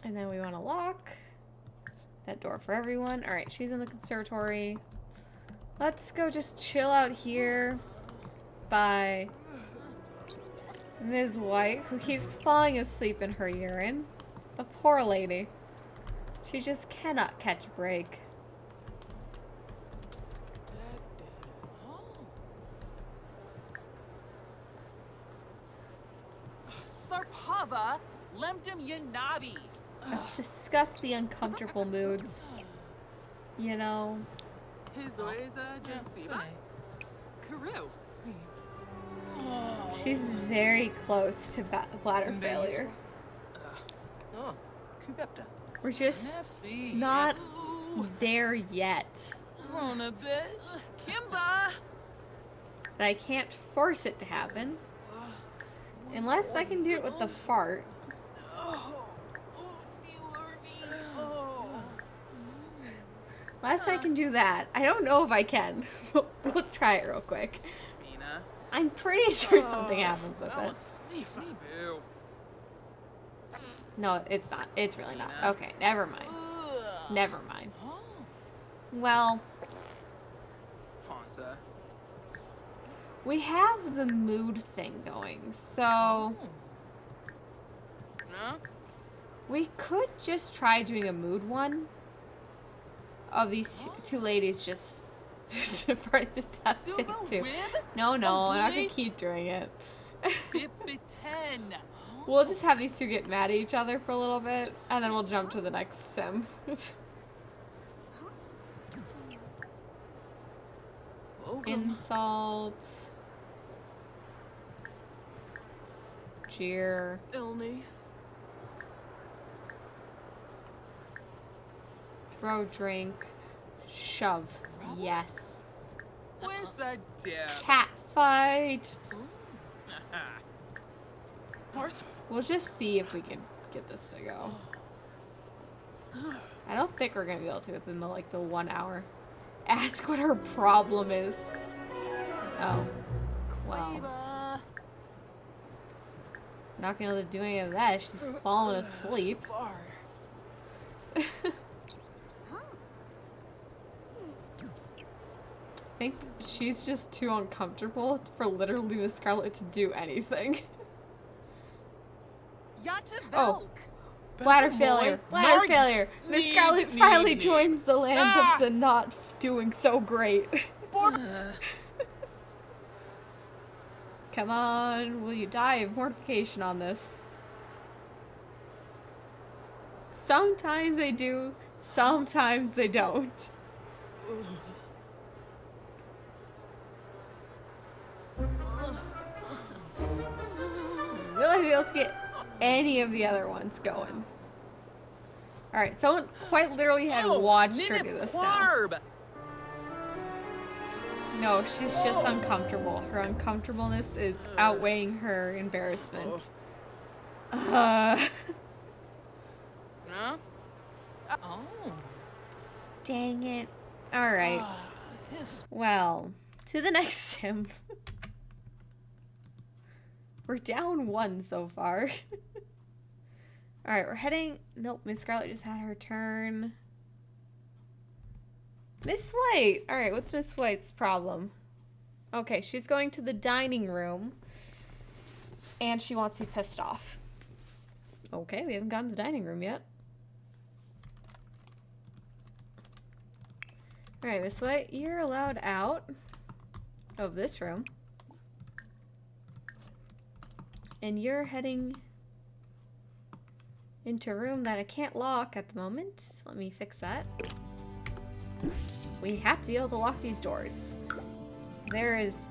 And then we want to lock that door for everyone. Alright, she's in the conservatory. Let's go just chill out here by Ms. White, who keeps falling asleep in her urine. The poor lady. She just cannot catch a break. Sarpava lemdem yanabi. Let's discuss the uncomfortable moods. You know. Hizoiza jensiba. Karu. She's very close to bladder failure. Oh, Kubepta. We're just not there yet. Rona bitch. Kimba. But I can't force it to happen. Unless I can do it with the fart. Unless I can do that. I don't know if I can. We'll try it real quick. I'm pretty sure something happens with it. No, it's not. It's really not. Okay, never mind. Never mind. Well, Ponza. we have the mood thing going, so we could just try doing a mood one of these two ladies just for it to test it too. No, I'm not gonna keep doing it. We'll just have these two get mad at each other for a little bit, and then we'll jump to the next sim. Insults. Jeer. Throw drink. Shove. Yes. Where's a dip? Cat fight. We'll just see if we can get this to go. I don't think we're gonna be able to within the 1 hour. Ask what her problem is. Oh. Well. Not gonna be able to do any of that. She's fallen asleep. I think she's just too uncomfortable for literally Miss Scarlet to do anything. Oh. Bladder failure. Bladder failure. Miss Scarlet finally joins the land of the not doing so great. Come on. Will you die of mortification on this? Sometimes they do. Sometimes they don't. not be able to get any of the other ones going. Alright, someone quite literally had watched her do this now. No, she's just uncomfortable. Her uncomfortableness is outweighing her embarrassment. Huh? Oh. Dang it. Alright. Well, to the next sim. We're down 1 so far. Alright, we're heading... Nope, Miss Scarlet just had her turn. Miss White! Alright, what's Miss White's problem? Okay, she's going to the dining room. And she wants to be pissed off. Okay, we haven't gotten to the dining room yet. Alright, Miss White, you're allowed out of this room. And you're heading into a room that I can't lock at the moment. Let me fix that. We have to be able to lock these doors. There is...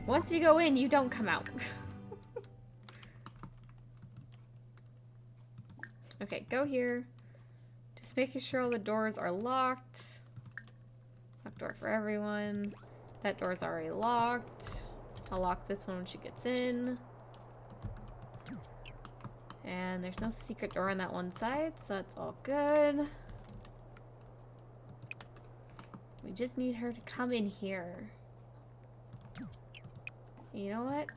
Once you go in, you don't come out. Okay, go here. Just making sure all the doors are locked. Lock door for everyone. That door's already locked. I'll lock this one when she gets in. And there's no secret door on that one side, so that's all good. We just need her to come in here. You know what?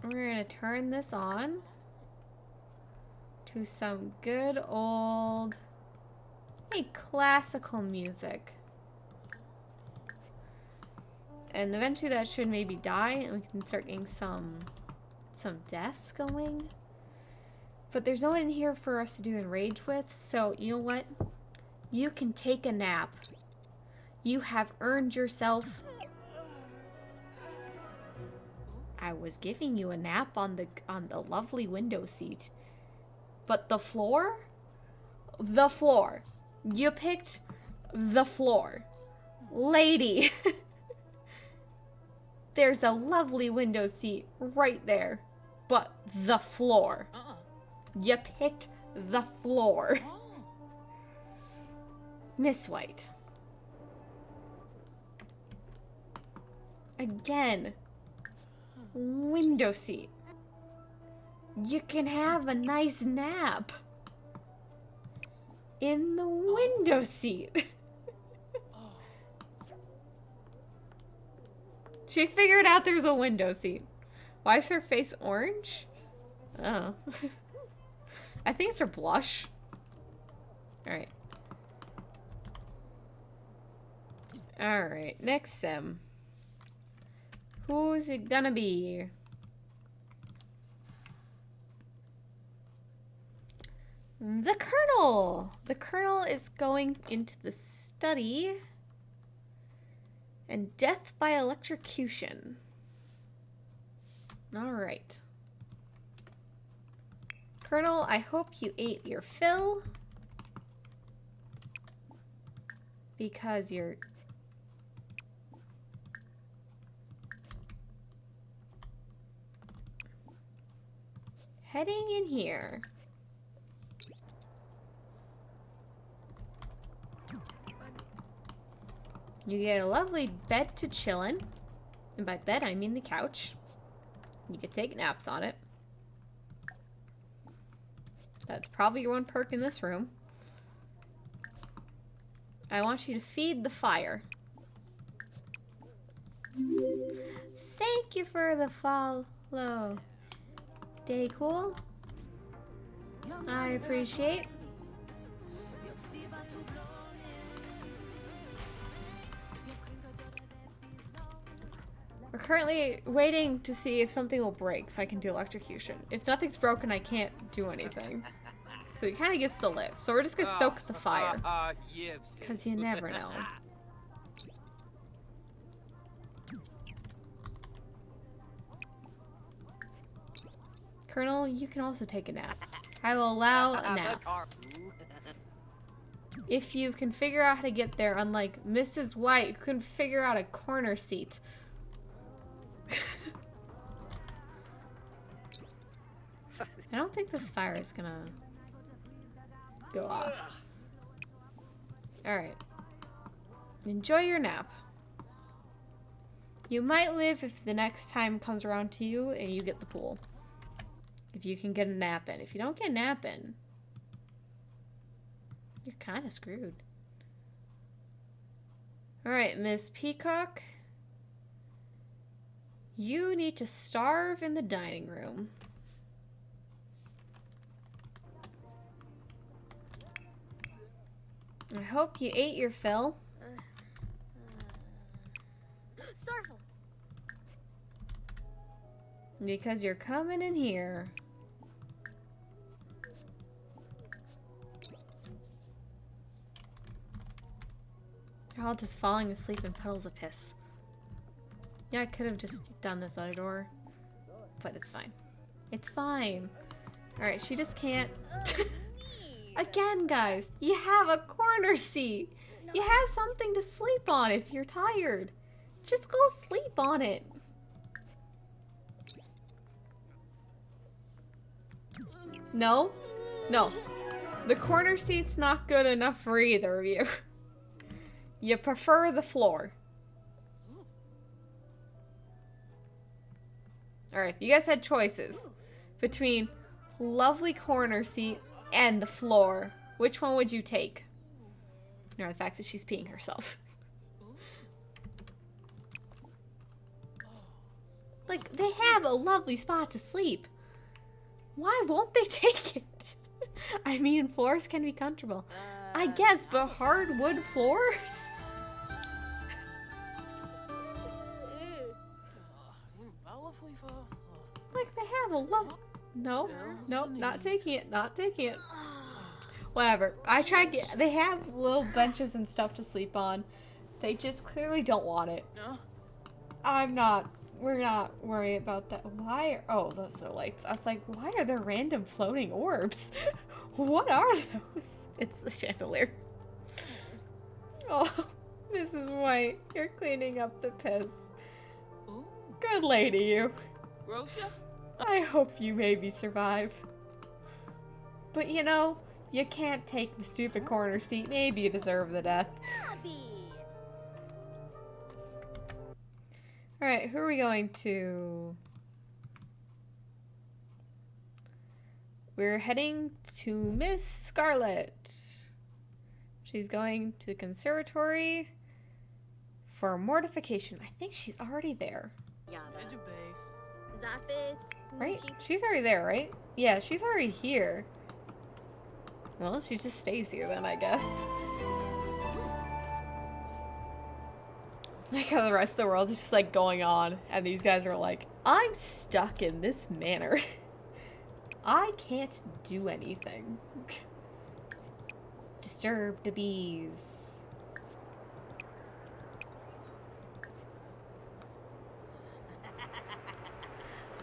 We're gonna turn this on to some good old, hey, classical music. And eventually that should maybe die and we can start getting some deaths going. But there's no one in here for us to do Enrage with, so you know what? You can take a nap. You have earned yourself. I was giving you a nap on the lovely window seat. But the floor? The floor. You picked the floor. Lady. There's a lovely window seat right there. But the floor. You picked the floor. Miss White. Again. Window seat. You can have a nice nap. In the window seat. She figured out there's a window seat. Why is her face orange? Oh. I think it's her blush. Alright. Alright, next sim. Who's it gonna be? The Colonel! The Colonel is going into the study. And death by electrocution. Alright. Colonel, I hope you ate your fill. Because you're... heading in here. You get a lovely bed to chill in. And by bed, I mean the couch. You can take naps on it. That's probably your one perk in this room. I want you to feed the fire. Thank you for the follow. Day cool. I appreciate. We're currently waiting to see if something will break so I can do electrocution. If nothing's broken, I can't do anything. So he kind of gets to live. So we're just going to stoke the fire. Because you never know. Colonel, you can also take a nap. I will allow a nap. If you can figure out how to get there, unlike Mrs. White, who couldn't figure out a corner seat. I don't think this fire is gonna go off. Alright. Enjoy your nap. You might live if the next time comes around to you and you get the pool. If you can get a nap in. If you don't get a nap in, you're kind of screwed. Alright, Miss Peacock. You need to starve in the dining room. I hope you ate your fill. Starful. Because you're coming in here. You're all just falling asleep in puddles of piss. Yeah, I could have just done this other door. But it's fine. It's fine. Alright, she just can't... Again, guys, you have a corner seat. You have something to sleep on if you're tired. Just go sleep on it. No? No. The corner seat's not good enough for either of you. You prefer the floor. Alright, you guys had choices between lovely corner seat and the floor. Which one would you take? Or the fact that she's peeing herself. Like, they have a lovely spot to sleep. Why won't they take it? I mean, floors can be comfortable. I guess, but hardwood floors? Like, they have a love. No, nope, not taking it, not taking it. Whatever. I tried. They have little benches and stuff to sleep on. They just clearly don't want it. I'm not. We're not worried about that. Why? Oh, those are lights. I was like, why are there random floating orbs? What are those? It's the chandelier. Oh, Mrs. White, you're cleaning up the piss. Good lady, you. I hope you maybe survive. But you know, you can't take the stupid corner seat. Maybe you deserve the death. Alright, who are we going to? We're heading to Miss Scarlet. She's going to the conservatory for mortification. I think she's already there. Zaphis. Right? She's already there, right? Yeah, she's already here. Well, she just stays here then, I guess. Like how the rest of the world is just like going on, and these guys are like, I'm stuck in this manor. I can't do anything. Disturb the bees.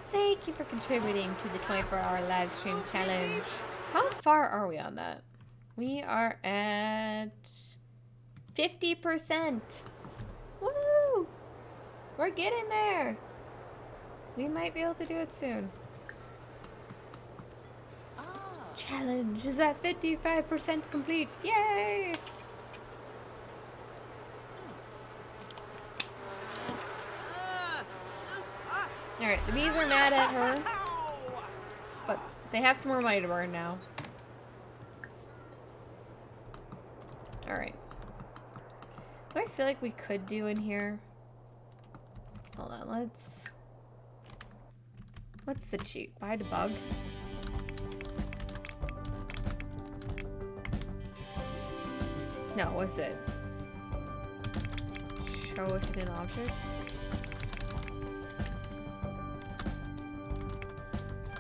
Thank you for contributing to the 24-hour live stream challenge. How far are we on that? We are at 50%. Woo! We're getting there. We might be able to do it soon. Challenge is at 55% complete. Yay! Alright, the bees are mad at her. But they have some more money to burn now. Alright. What do I feel like we could do in here? Hold on, let's... What's the cheat? Buy the bug? No, what's it? Show hidden objects.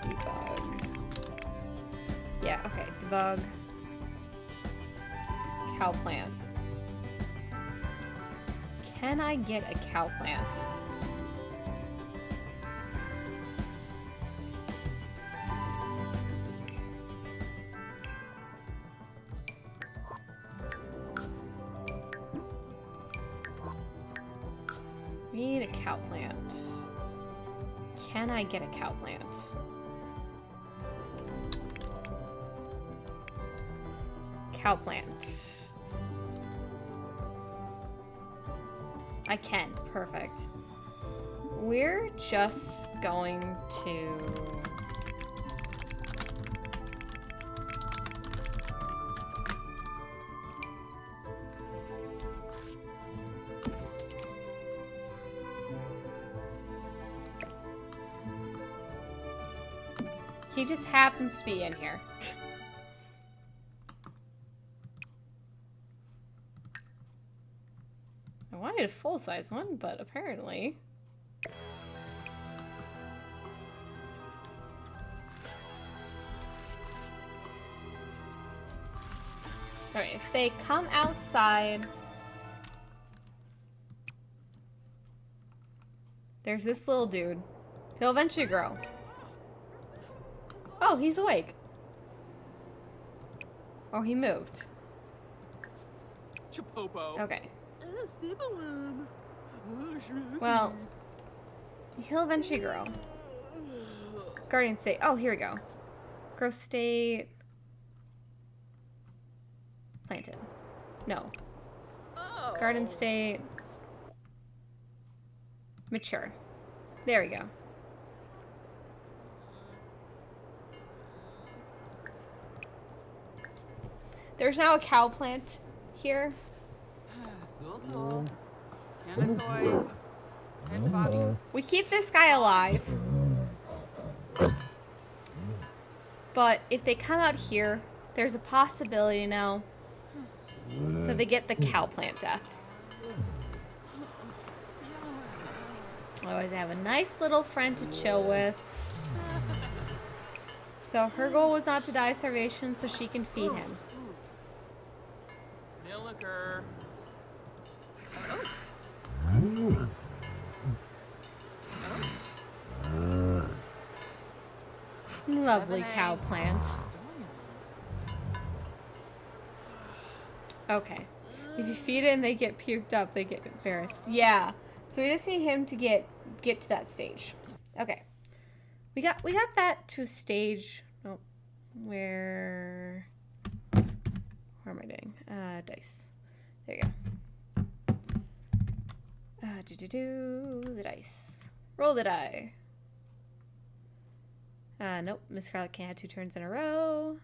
Debug. Yeah, okay, debug. Cow plant. Can I get a cow plant? We need a cow plant. Can I get a cow plant? cow plant. I can. Perfect. We're just going to... He just happens to be in here. I wanted a full-size one, but apparently... Alright, if they come outside... There's this little dude. He'll eventually grow. Oh, he's awake. Oh, he moved. Chapopo. Okay. Well, he'll eventually grow. Guardian state. Oh, here we go. Growth state. Planted. No. Garden state. Mature. There we go. There's now a cow plant here. We keep this guy alive. But if they come out here, there's a possibility now that they get the cow plant death. Otherwise, they have a nice little friend to chill with. So her goal was not to die of starvation so she can feed him. Milliker. Lovely cow plant. Okay. If you feed it and they get puked up, they get embarrassed. Yeah. So we just need him to get to that stage. Okay. We got that to a stage. Oh, where am I doing? Dice. There you go. The dice. Roll the die. Nope. Miss Scarlet can't have 2 turns in a row.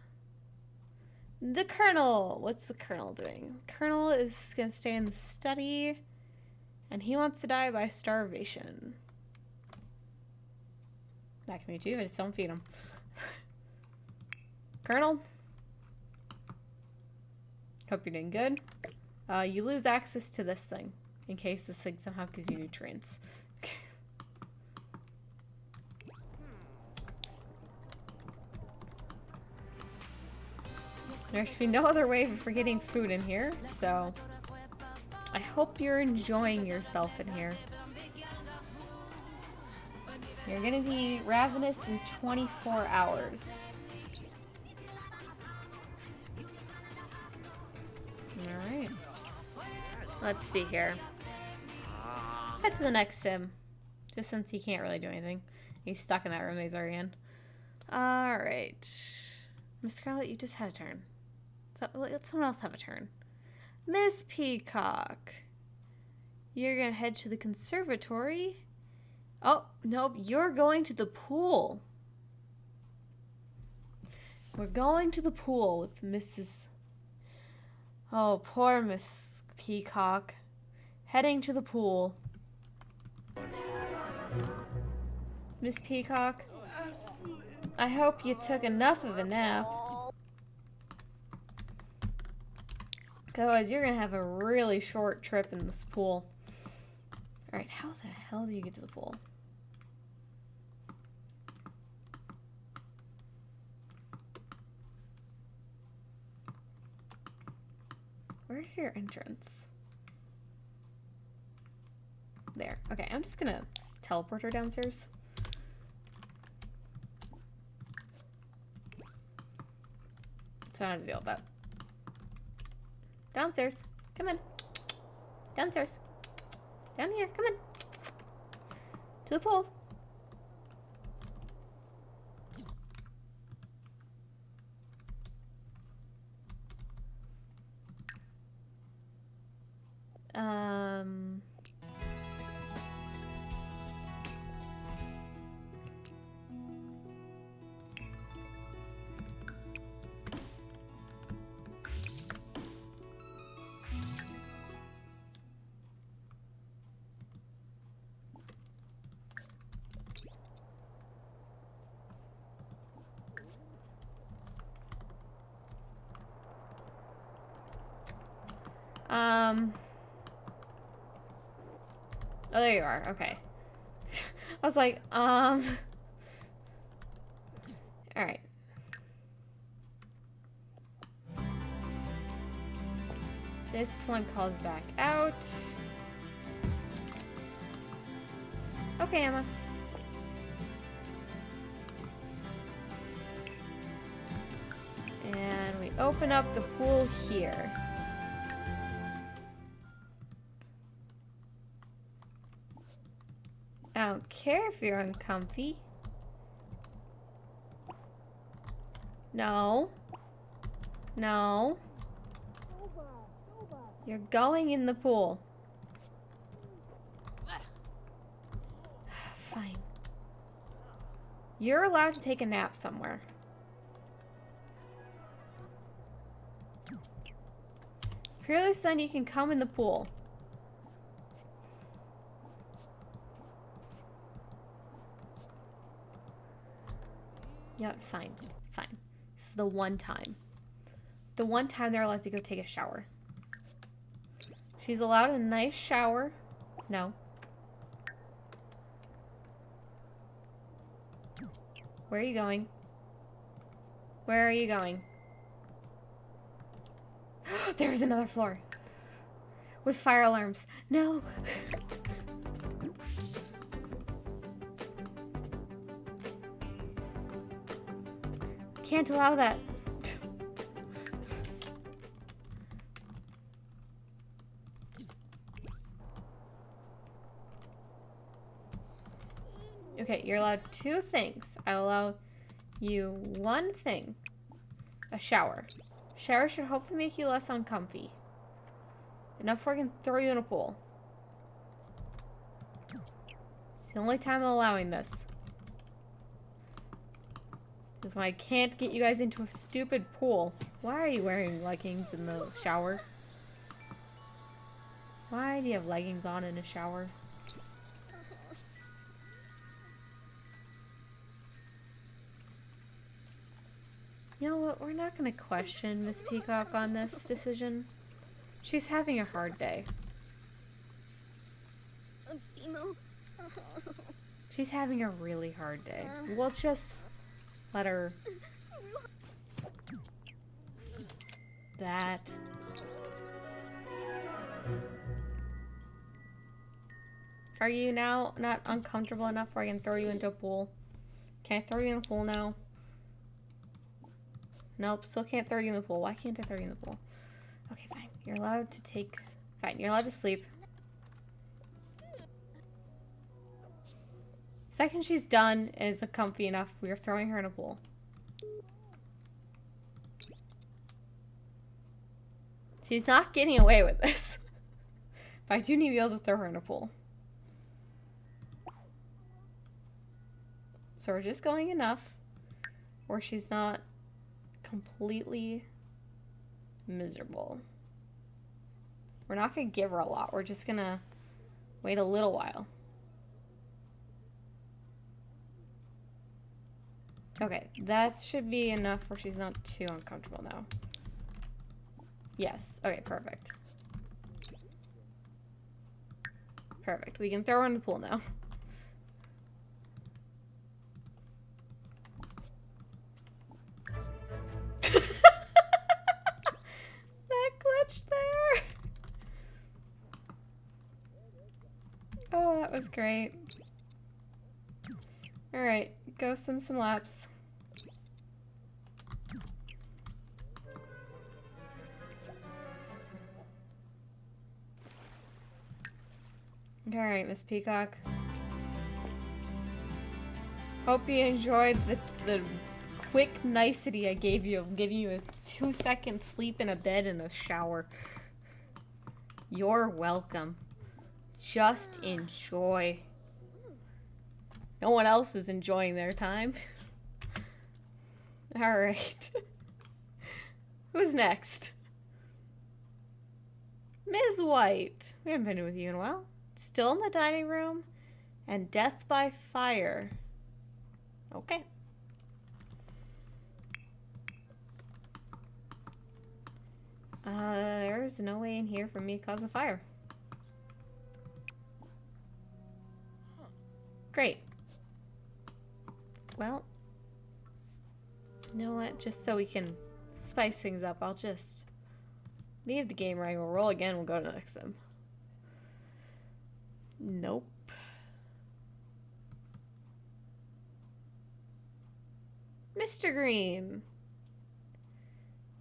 The Colonel. What's the Colonel doing? Colonel is gonna stay in the study, and he wants to die by starvation. That can be too. I just don't feed him. Colonel. Hope you're doing good. You lose access to this thing in case this thing somehow gives you nutrients. There should be no other way for getting food in here, so I hope you're enjoying yourself in here. You're gonna be ravenous in 24 hours. Alright. Let's see here. Let's head to the next sim. Just since he can't really do anything. He's stuck in that room he's already in. Alright. Miss Scarlet, you just had a turn. So let someone else have a turn. Miss Peacock. You're gonna head to the conservatory. Oh, nope, you're going to the pool. We're going to the pool with Mrs. Oh, poor Miss Peacock. Heading to the pool. Miss Peacock, I hope you took enough of a nap. Otherwise, you're gonna have a really short trip in this pool. Alright, how the hell do you get to the pool? Where's your entrance? There. Okay, I'm just gonna teleport her downstairs. So I don't have to deal with that. Downstairs. Come on. Downstairs. Down here. Come on. To the pool. Oh, there you are. Okay. I was like, Alright. This one calls back out. Okay, Emma. And we open up the pool here. I don't care if you're uncomfy. No. No. You're going in the pool. Fine. You're allowed to take a nap somewhere. Fearless, then you can come in the pool. Yeah, fine. Fine. This is the one time. The one time they're allowed to go take a shower. She's allowed a nice shower. No. Where are you going? Where are you going? There's another floor. With fire alarms. No! Can't allow that. Okay, you're allowed two things. I'll allow you one thing. A shower. Shower should hopefully make you less uncomfy. Enough where I can throw you in a pool. It's the only time I'm allowing this. This is why I can't get you guys into a stupid pool. Why are you wearing leggings in the shower? Why do you have leggings on in a shower? You know what? We're not going to question Miss Peacock on this decision. She's having a hard day. She's having a really hard day. We'll just let her... That. Are you now not uncomfortable enough where I can throw you into a pool? Can I throw you in a pool now? Nope, still can't throw you in the pool. Why can't I throw you in the pool? Okay, fine. You're allowed to take... Fine, you're allowed to sleep. Second she's done and is comfy enough, we are throwing her in a pool. She's not getting away with this. But I do need to be able to throw her in a pool. So we're just going enough where she's not completely miserable. We're not going to give her a lot. We're just going to wait a little while. Okay, that should be enough where she's not too uncomfortable now. Yes. Okay, perfect. Perfect. We can throw her in the pool now. That glitch there. Oh, that was great. Alright, go swim some laps. Alright, Miss Peacock. Hope you enjoyed the quick nicety I gave you of giving you a 2-second sleep in a bed and a shower. You're welcome. Just enjoy. No one else is enjoying their time. Alright. Who's next? Ms. White. We haven't been with you in a while. Still in the dining room. And death by fire. Okay. There's no way in here for me to cause a fire. Great. Well, you know what? Just so we can spice things up, I'll just leave the game running. We'll roll again. We'll go to the next sim. Nope. Mr. Green.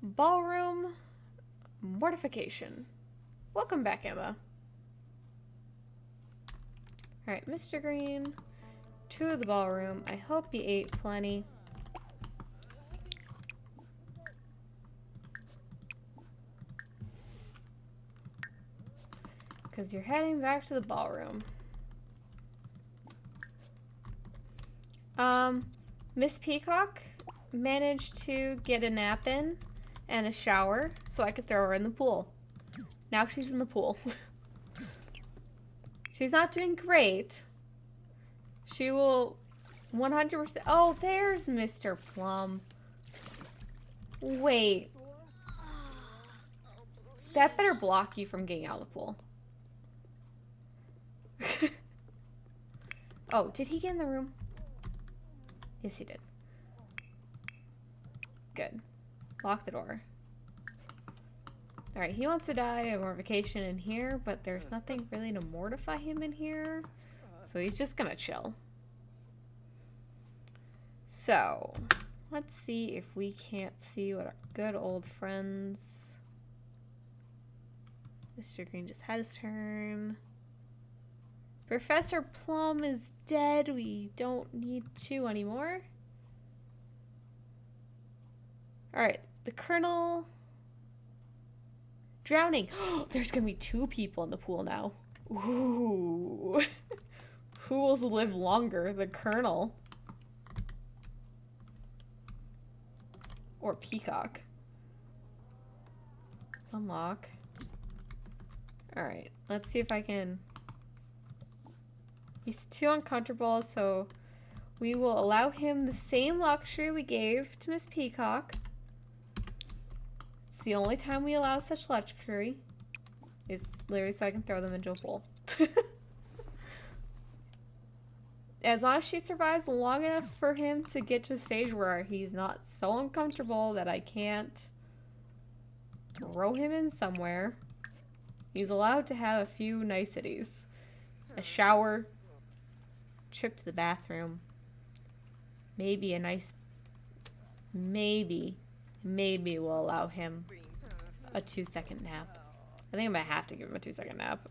Ballroom mortification. Welcome back, Emma. Alright, Mr. Green. To the ballroom. I hope you ate plenty. Because you're heading back to the ballroom. Miss Peacock managed to get a nap in and a shower so I could throw her in the pool. Now she's in the pool. She's not doing great. She will 100%. Oh, there's Mr. Plum. Wait. That better block you from getting out of the pool. Oh, did he get in the room? Yes, he did. Good. Lock the door. Alright, he wants to die of mortification in here, but there's nothing really to mortify him in here. So he's just gonna chill. So, let's see if we can't see what our good old friends... Mr. Green just had his turn. Professor Plum is dead. We don't need to anymore. Alright, the Colonel... Drowning. There's gonna be 2 people in the pool now. Ooh. Who will live longer? The Colonel. Or Peacock. Unlock. Alright, let's see if I can... He's too uncomfortable, so we will allow him the same luxury we gave to Miss Peacock. It's the only time we allow such luxury. It's literally so I can throw them into a pool. As long as she survives long enough for him to get to a stage where he's not so uncomfortable that I can't throw him in somewhere, he's allowed to have a few niceties. A shower, trip to the bathroom, maybe a nice, maybe we'll allow him a 2-second nap. I think I might have to give him a 2-second nap.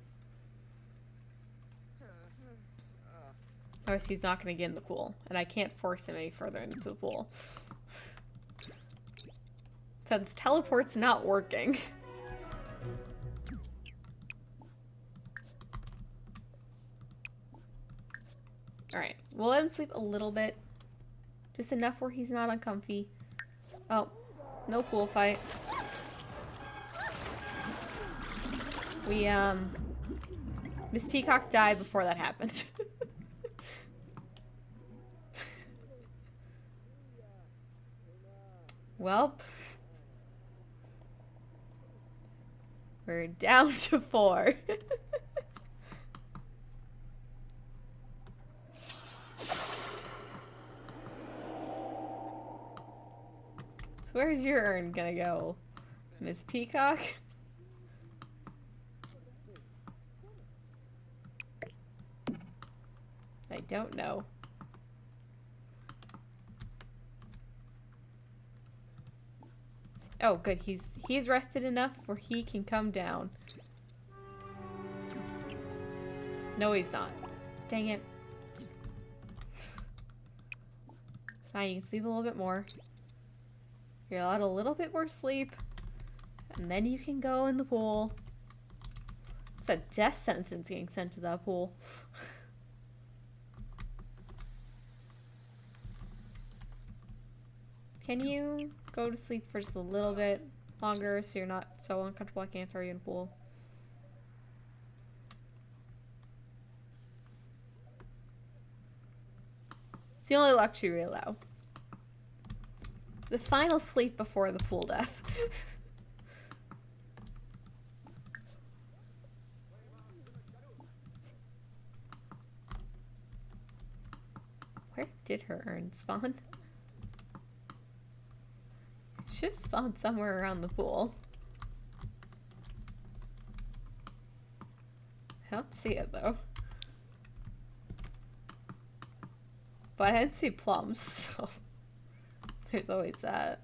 Or else he's not going to get in the pool, and I can't force him any further into the pool. Since teleport's not working. Alright, we'll let him sleep a little bit. Just enough where he's not uncomfy. Oh, no pool fight. We, Miss Peacock died before that happened. Welp. We're down to 4. So where's your urn gonna go? Miss Peacock? I don't know. Oh, good. He's rested enough where he can come down. No, he's not. Dang it. Fine, you can sleep a little bit more. You're allowed a little bit more sleep. And then you can go in the pool. It's a death sentence getting sent to that pool. Can you go to sleep for just a little bit longer so you're not so uncomfortable I can't throw you in the pool? It's the only luxury we allow. The final sleep before the pool death. did her urn spawn? Should spawn somewhere around the pool. I don't see it though. But I didn't see plums, so there's always that.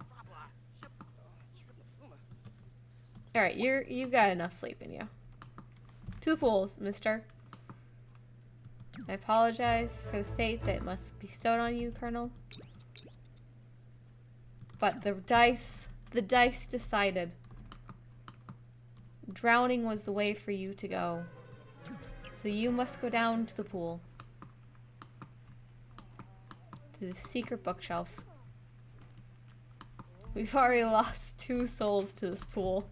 Alright, you've got enough sleep in you. To the pools, mister. I apologize for the fate that must be bestowed on you, Colonel. But the dice decided. Drowning was the way for you to go. So you must go down to the pool. To the secret bookshelf. We've already lost 2 souls to this pool.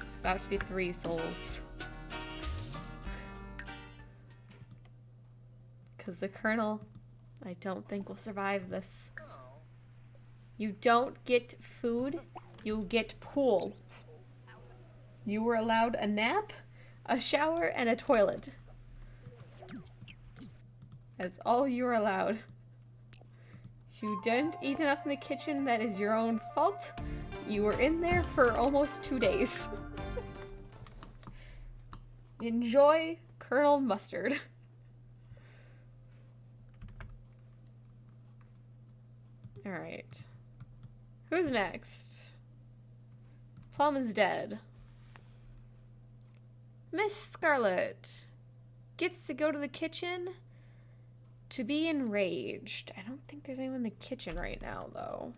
It's about to be 3 souls. Because the Colonel, I don't think will survive this. You don't get food, you get pool. You were allowed a nap, a shower, and a toilet. That's all you were allowed. If you didn't eat enough in the kitchen, that is your own fault. You were in there for almost 2 days. Enjoy Colonel Mustard. Alright. Who's next? Plum is dead. Miss Scarlet gets to go to the kitchen to be enraged. I don't think there's anyone in the kitchen right now, though.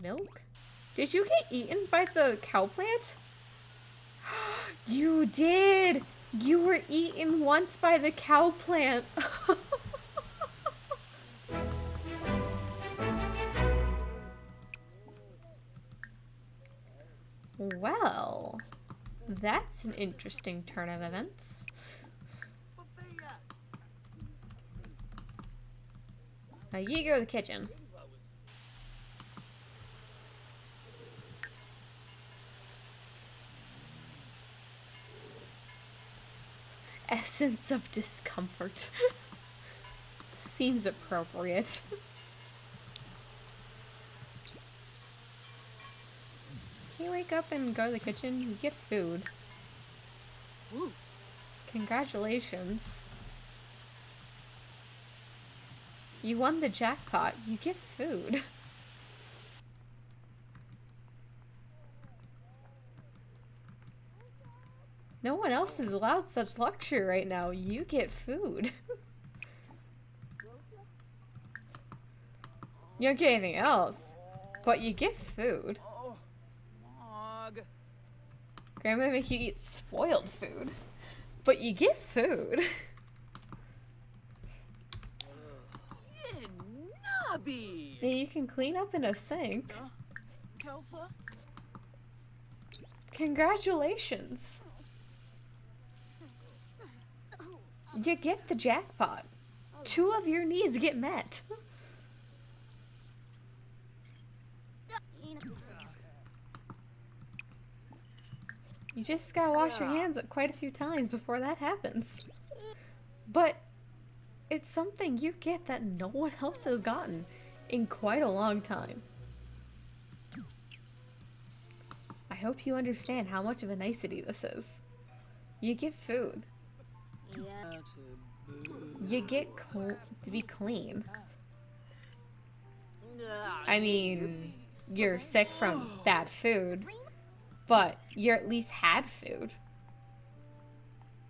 Milk? Did you get eaten by the cow plant? You did! You were eaten once by the cow plant. Well, that's an interesting turn of events. Now you go to the kitchen. Essence of discomfort. Seems appropriate. Can you wake up and go to the kitchen? You get food. Ooh. Congratulations. You won the jackpot. You get food. No one else is allowed such luxury right now. You get food. You don't get anything else, but you get food. Oh, Mog. Grandma make you eat spoiled food, but you get food. Yeah, Nobby. Yeah, you can clean up in a sink. Kelsa? Congratulations. You get the jackpot. 2 of your needs get met. You just gotta wash your hands quite a few times before that happens. But it's something you get that no one else has gotten in quite a long time. I hope you understand how much of a nicety this is. You get food. Yeah. You get to be clean. I mean, you're sick from bad food, but you at least had food.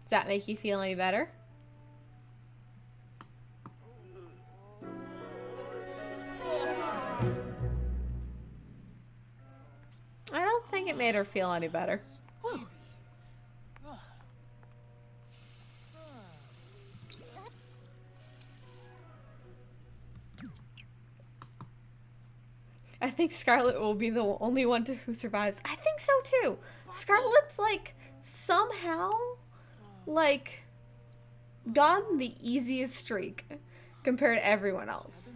Does that make you feel any better? I don't think it made her feel any better. I think Scarlet will be the only one who survives. I think so too. Scarlet's like somehow like gone the easiest streak compared to everyone else.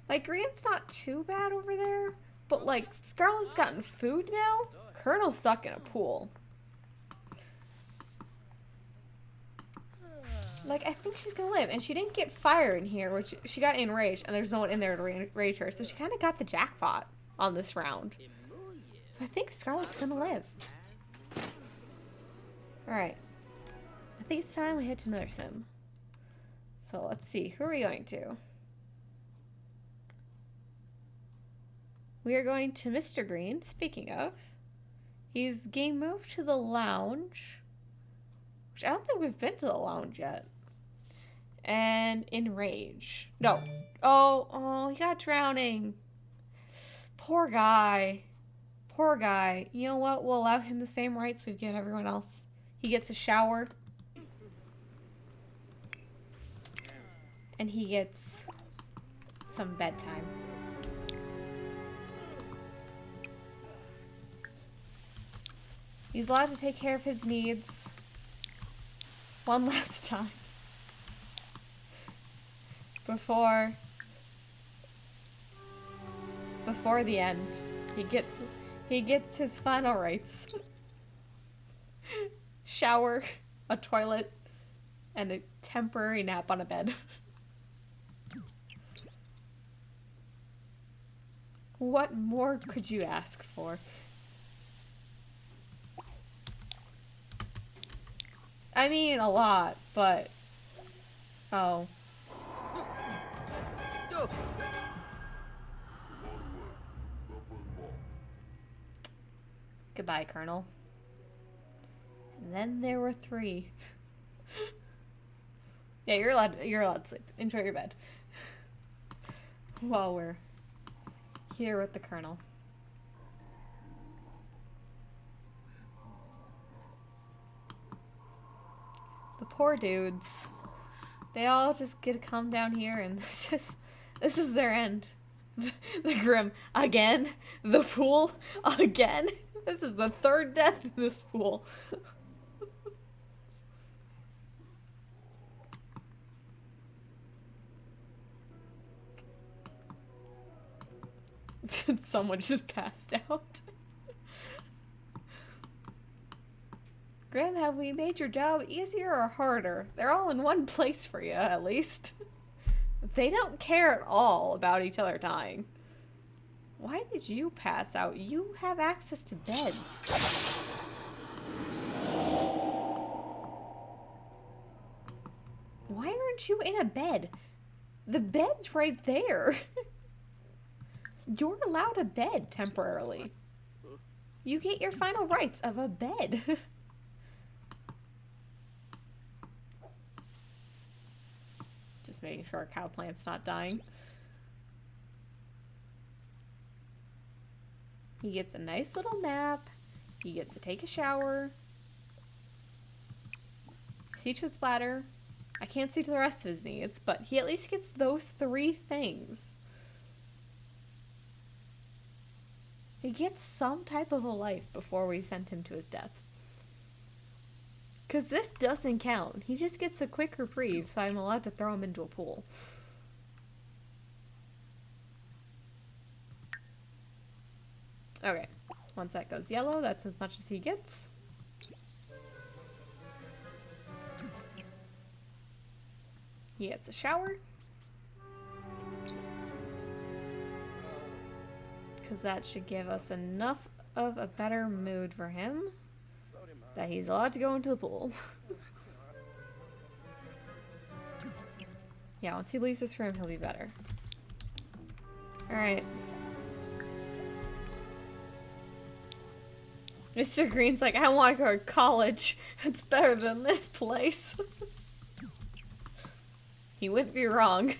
Like, Green's not too bad over there, but like, Scarlet's gotten food now. Colonel's stuck in a pool. Like, I think she's gonna live, and she didn't get fire in here, which she got enraged, and there's no one in there to rage her, so she kind of got the jackpot on this round. So I think Scarlet's gonna live. Alright. I think it's time we head to another sim. So let's see, who are we going to? We are going to Mr. Green, speaking of. He's getting moved to the lounge, which I don't think we've been to the lounge yet. And Enrage. No. Oh, he got drowning. Poor guy. Poor guy. You know what? We'll allow him the same rights we've given everyone else. He gets a shower. And he gets some bedtime. He's allowed to take care of his needs one last time before the end. He gets his final rights. Shower, a toilet, and a temporary nap on a bed. What more could you ask for? I mean, a lot, but... Oh. Goodbye, Colonel. And then there were 3. Yeah, you're allowed to sleep. Enjoy your bed. While we're here with the Colonel. The poor dudes. They all just get to come down here, and this is their end. The Grim again. The pool again. This is the 3rd death in this pool. Someone just passed out. Grim, have we made your job easier or harder? They're all in one place for you, at least. They don't care at all about each other dying. Why did you pass out? You have access to beds. Why aren't you in a bed? The bed's right there. You're allowed a bed temporarily. You get your final rights of a bed. Just making sure our cow plant's not dying. He gets a nice little nap. He gets to take a shower. See to his bladder. I can't see to the rest of his needs, but he at least gets those 3 things. He gets some type of a life before we send him to his death. Because this doesn't count. He just gets a quick reprieve, so I'm allowed to throw him into a pool. Okay. Once that goes yellow, that's as much as he gets. He gets a shower. Because that should give us enough of a better mood for him that he's allowed to go into the pool. Yeah, once he leaves this room, he'll be better. Alright. Mr. Green's like, I want to go to college. It's better than this place. He wouldn't be wrong.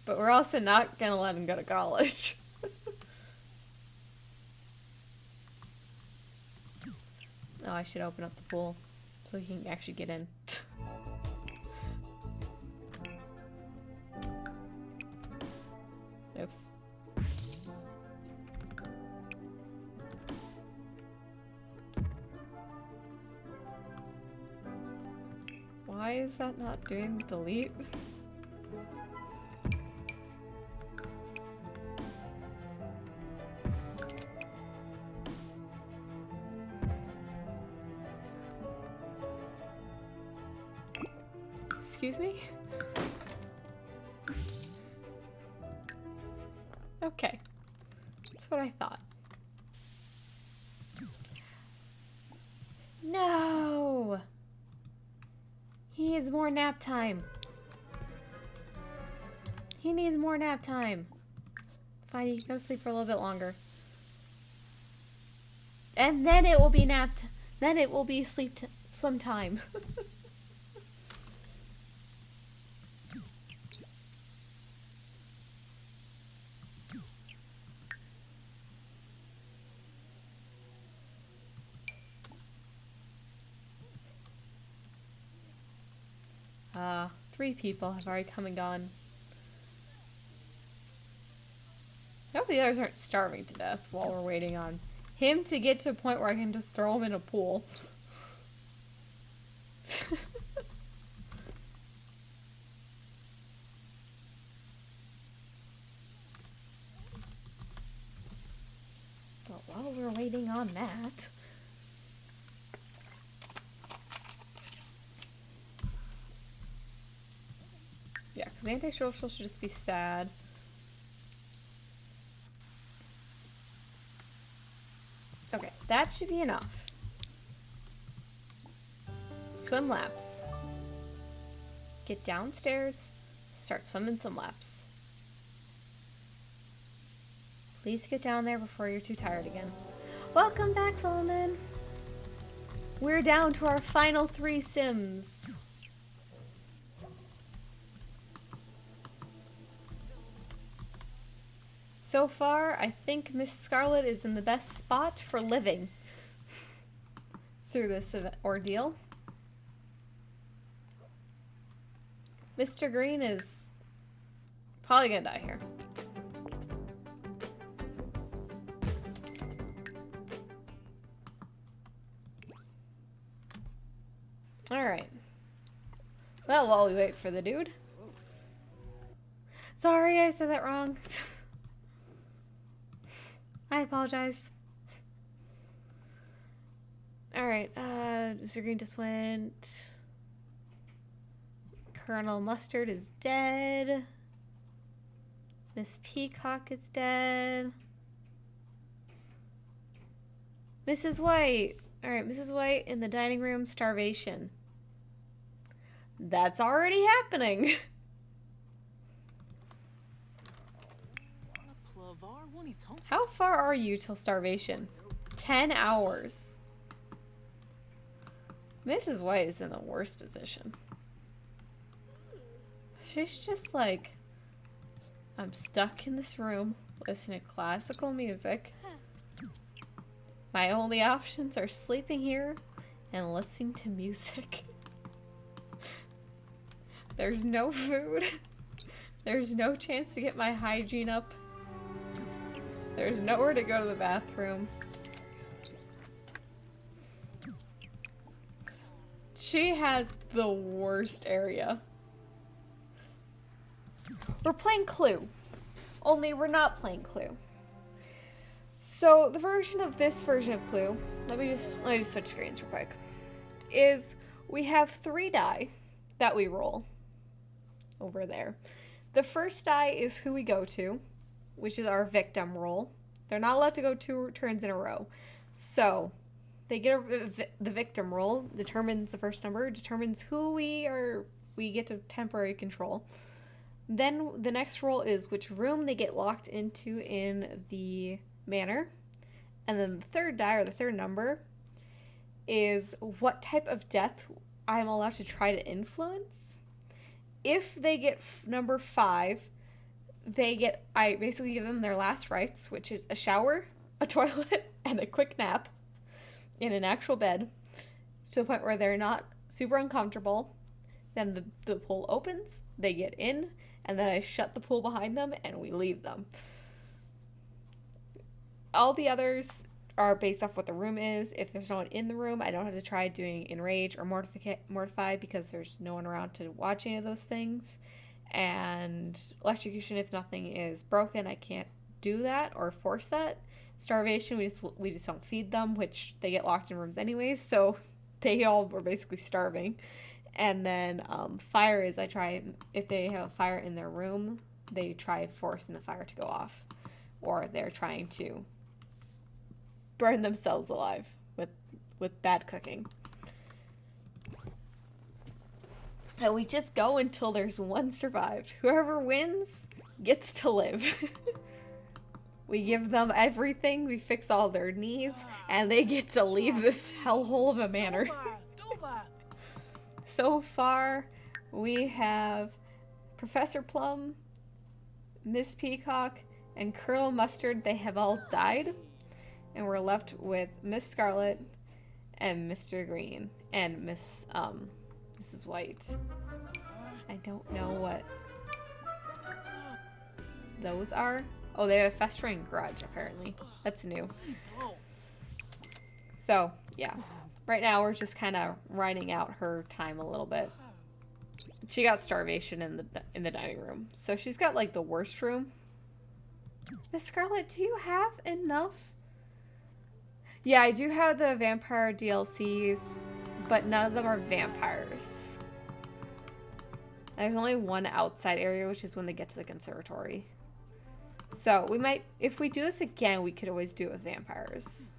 But we're also not gonna let him go to college. Oh, I should open up the pool so he can actually get in. Oops. Why is that not doing delete? Excuse me? Okay. That's what I thought. No! He needs more nap time. He needs more nap time. Fine, you can go sleep for a little bit longer. And then it will be then it will be swim time. Three people have already come and gone. I hope the others aren't starving to death while we're waiting on him to get to a point where I can just throw him in a pool. But while we're waiting on that... Yeah, because antisocial should just be sad. Okay, that should be enough. Swim laps. Get downstairs, start swimming some laps. Please get down there before you're too tired again. Welcome back, Solomon. We're down to our final 3 sims. So far, I think Miss Scarlet is in the best spot for living through this ordeal. Mr. Green is probably gonna die here. Alright. Well, while we wait for the dude. Sorry, I said that wrong. I apologize. Alright, Mr. Green just went. Colonel Mustard is dead. Miss Peacock is dead. Mrs. White. Alright, Mrs. White in the dining room, starvation. That's already happening. How far are you till starvation? 10 hours. Mrs. White is in the worst position. She's just like, I'm stuck in this room listening to classical music. My only options are sleeping here and listening to music. There's no food. There's no chance to get my hygiene up. There's nowhere to go to the bathroom. She has the worst area. We're playing Clue. Only we're not playing Clue. So the version of Clue, let me just switch screens real quick, is we have 3 die that we roll over there. The first die is who we go to, which is our victim roll. They're not allowed to go 2 turns in a row. So they get the victim roll, determines the first number, determines who we get to temporary control. Then the next roll is which room they get locked into in the manor. And then the third die, or the third number, is what type of death I'm allowed to try to influence. If they get number 5, I basically give them their last rites, which is a shower, a toilet, and a quick nap in an actual bed, to the point where they're not super uncomfortable. Then the pool opens, they get in, and then I shut the pool behind them and we leave them. All the others are based off what the room is. If there's no one in the room, I don't have to try doing Enrage or Mortify because there's no one around to watch any of those things. And Electrocution, if nothing is broken, I can't do that or force that. Starvation, we just don't feed them, which they get locked in rooms anyways, so they all were basically starving. And then fire is, I try, if they have a fire in their room, they try forcing the fire to go off, or they're trying to burn themselves alive with bad cooking. And we just go until there's one survived. Whoever wins gets to live. We give them everything, we fix all their needs, and they get to leave this hellhole of a manor. So far, we have Professor Plum, Miss Peacock, and Colonel Mustard. They have all died. And we're left with Miss Scarlet and Mr. Green and Mrs. White. I don't know what those are. Oh, they have a festering grudge, apparently. That's new. So, yeah. Right now, we're just kind of riding out her time a little bit. She got starvation in the dining room. So she's got, like, the worst room. Miss Scarlet, do you have enough? Yeah, I do have the vampire DLCs, but none of them are vampires. There's only one outside area, which is when they get to the conservatory. So we might, if we do this again, we could always do it with vampires.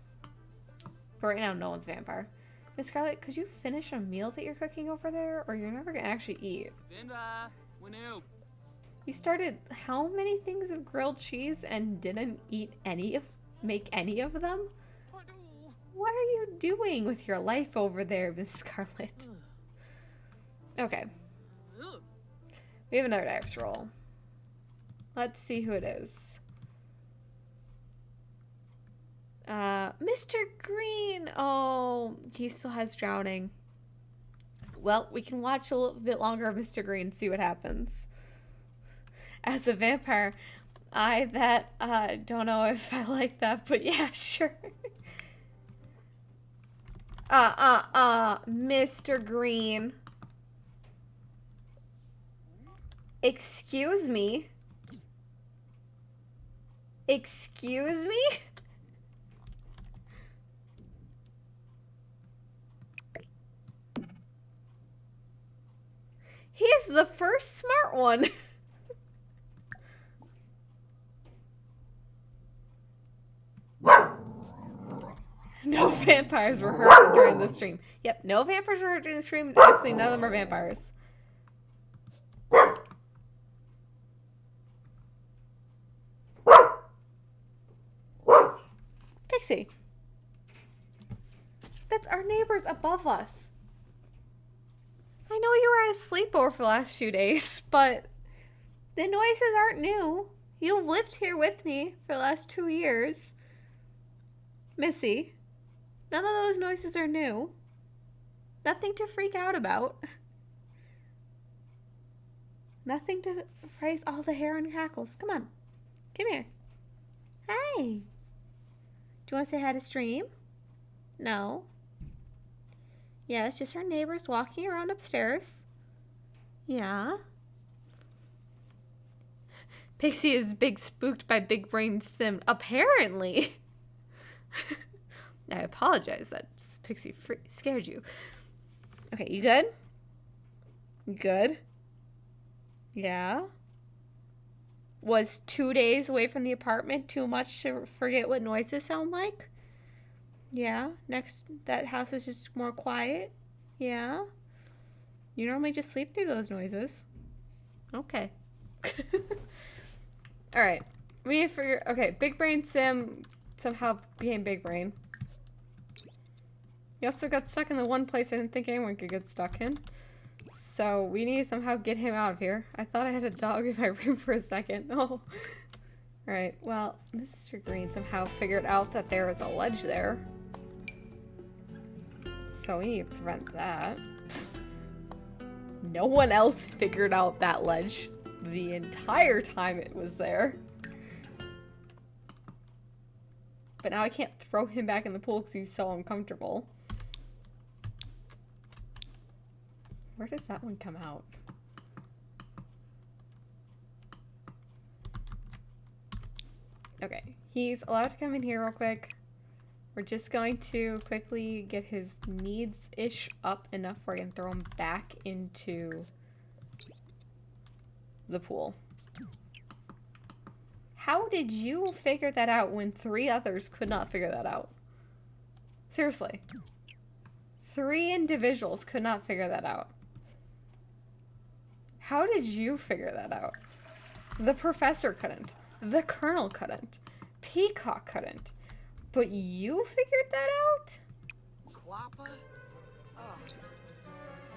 But right now, no one's vampire. Miss Scarlet, could you finish a meal that you're cooking over there, or you're never gonna actually eat? You started how many things of grilled cheese and didn't make any of them? What are you doing with your life over there, Miss Scarlet? Okay. We have another dice roll. Let's see who it is. Mr. Green! Oh, he still has drowning. Well, we can watch a little bit longer of Mr. Green and see what happens. As a vampire, I don't know if I like that, but yeah, sure. Mr. Green. Excuse me? Excuse me? He's the first smart one. No vampires were hurt during the stream. Yep, no vampires were hurt during the stream. Actually, none of them are vampires. Pixie. That's our neighbors above us. I know you were at a sleepover for the last few days, but the noises aren't new. You've lived here with me for the last 2 years. Missy, none of those noises are new. Nothing to freak out about. Nothing to raise all the hair on your hackles. Come on. Come here. Hi. Do you want to say hi to stream? No. Yeah, it's just our neighbors walking around upstairs. Yeah. Pixie is big spooked by Big Brain Sim. Apparently. I apologize that Pixie scared you. Okay, you good? You good? Yeah. Was 2 days away from the apartment too much to forget what noises sound like? Yeah. Next, that house is just more quiet? Yeah. You normally just sleep through those noises. Okay. Alright. We need to figure... Okay, Big Brain Sim somehow became Big Brain. He also got stuck in the one place I didn't think anyone could get stuck in. So we need to somehow get him out of here. I thought I had a dog in my room for a second. Oh. Alright, well, Mr. Green somehow figured out that there was a ledge there. So we need to prevent that. No one else figured out that ledge the entire time it was there. but now I can't throw him back in the pool because he's so uncomfortable. Where does that one come out? Okay, he's allowed to come in here real quick. We're just going to quickly get his needs-ish up enough where I can throw him back into the pool. How did you figure that out when 3 others could not figure that out? Seriously. 3 individuals could not figure that out. How did you figure that out? The professor couldn't. The colonel couldn't. Peacock couldn't. But you figured that out?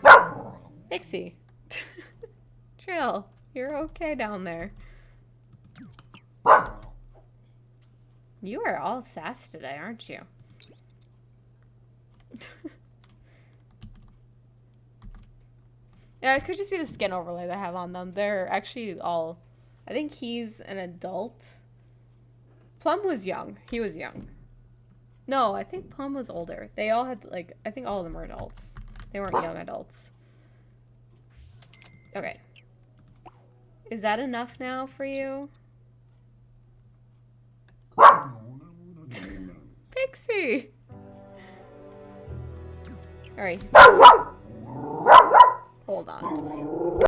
Squappa? Pixie. Chill. You're okay down there. You are all sass today, aren't you? Yeah, it could just be the skin overlay that I have on them. They're actually all... I think he's an adult. Plum was young. He was young. No, I think Plum was older. They all had, like... I think all of them were adults. They weren't young adults. Okay. Is that enough now for you? Pixie! Alright. Hold on.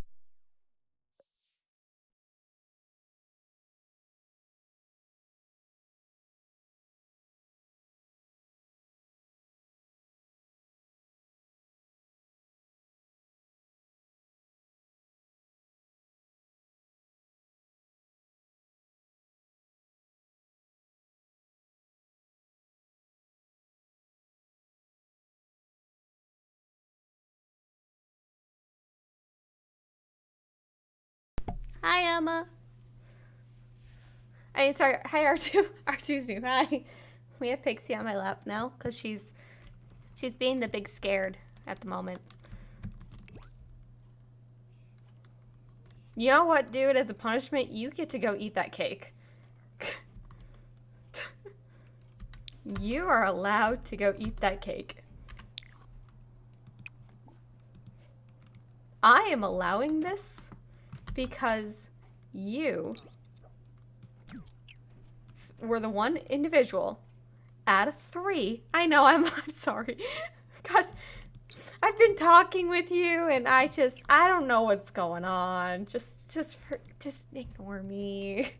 Hi, Emma. I mean, sorry. Hi, R2. R2's new. Hi. We have Pixie on my lap now because she's being the big scared at the moment. You know what, dude? As a punishment, you get to go eat that cake. You are allowed to go eat that cake. I am allowing this because you were the one individual out of 3. I know, I'm sorry. God, I've been talking with you and I don't know what's going on. Just ignore me.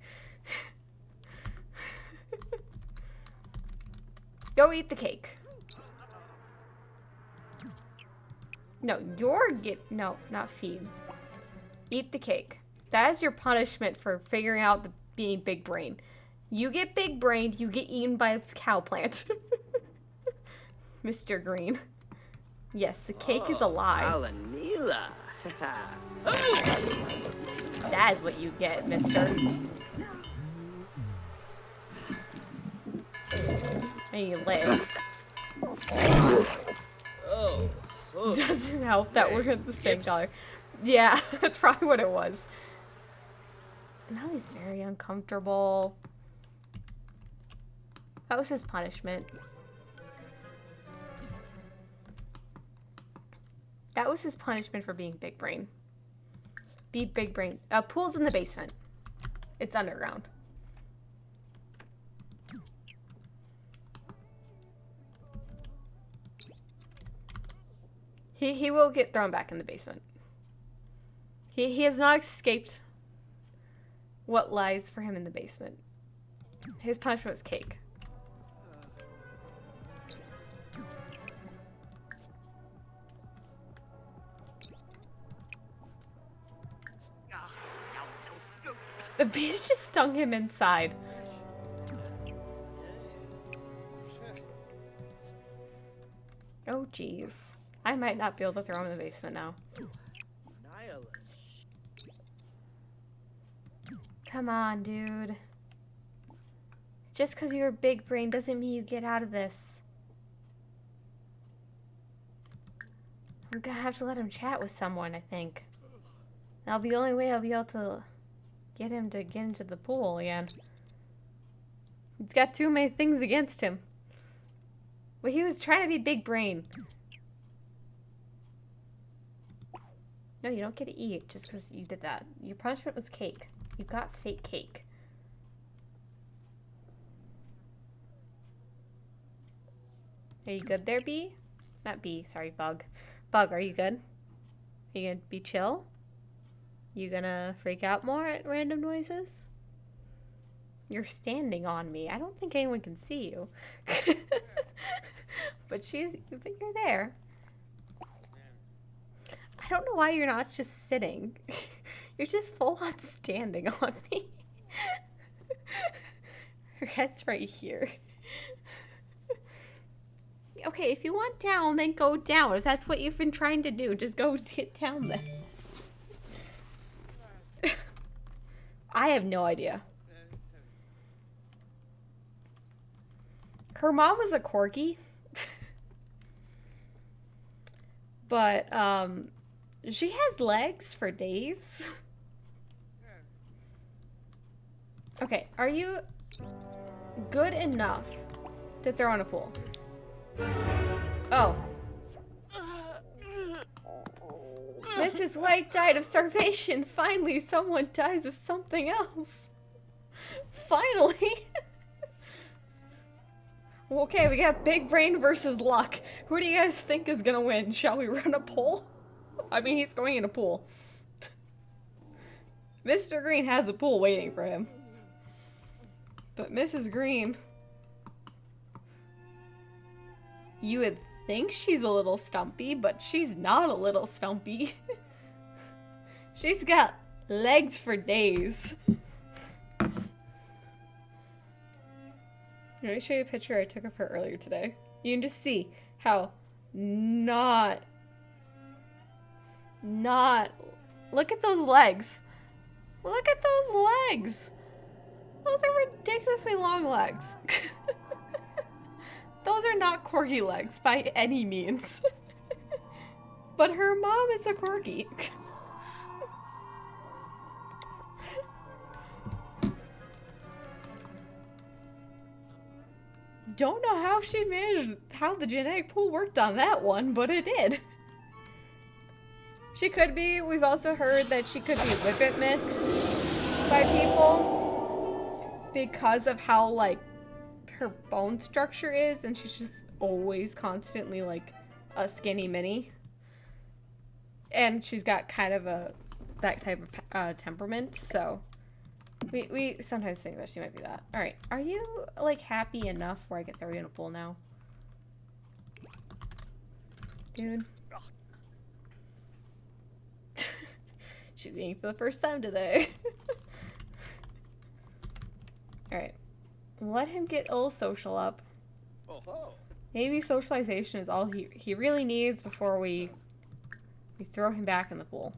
Go eat the cake. No, no, not feed. Eat the cake. That is your punishment for figuring out being big brain. You get big brained, you get eaten by a cow plant. Mr. Green. Yes, the cake is alive. Alanila. That is what you get, mister. And you live. Oh. Doesn't help that we're the same color. Yeah, that's probably what it was. Now he's very uncomfortable. That was his punishment. That was his punishment for being big brain. Be big brain. Pool's in the basement. It's underground. He will get thrown back in the basement. He has not escaped what lies for him in the basement. His punishment was cake. The beast just stung him inside. Oh, jeez. I might not be able to throw him in the basement now. Come on, dude. Just because you're a big brain doesn't mean you get out of this. I'm gonna have to let him chat with someone, I think. That'll be the only way I'll be able to get him to get into the pool again. He's got too many things against him. Well, he was trying to be big brain. No, you don't get to eat just because you did that. Your punishment was cake. You got fake cake. Are you good there, Bee? Not Bee, sorry, Bug. Bug, are you good? Are you gonna be chill? You gonna freak out more at random noises? You're standing on me. I don't think anyone can see you. but you're there. I don't know why you're not just sitting. You're just full on standing on me. Her head's right here. Okay, if you want down, then go down. If that's what you've been trying to do, just go get down then. I have no idea. Her mom was a corgi. But, she has legs for days. Okay, are you good enough to throw in a pool? Oh. Mrs. White died of starvation. Finally, someone dies of something else. Finally. Okay, we got Big Brain versus Luck. Who do you guys think is gonna win? Shall we run a poll? I mean, he's going in a pool. Mr. Green has a pool waiting for him. But Mrs. Green... You would think she's a little stumpy, but she's not a little stumpy. She's got legs for days. Let me show you a picture I took of her earlier today. You can just see how not... Look at those legs. Look at those legs. Those are ridiculously long legs. Those are not corgi legs by any means. But her mom is a corgi. Don't know how she managed, how the genetic pool worked on that one, but it did. She could be, we've also heard that she could be Whippet mixed by people because of how, like, her bone structure is, and she's just always constantly, like, a skinny mini. And she's got kind of that type of temperament, so we sometimes think that she might be that. Alright, are you, like, happy enough where I can throw you in a pool now? Dude. She's eating for the first time today. Alright. Let him get a little social up. Oh-ho. Maybe socialization is all he really needs before we throw him back in the pool.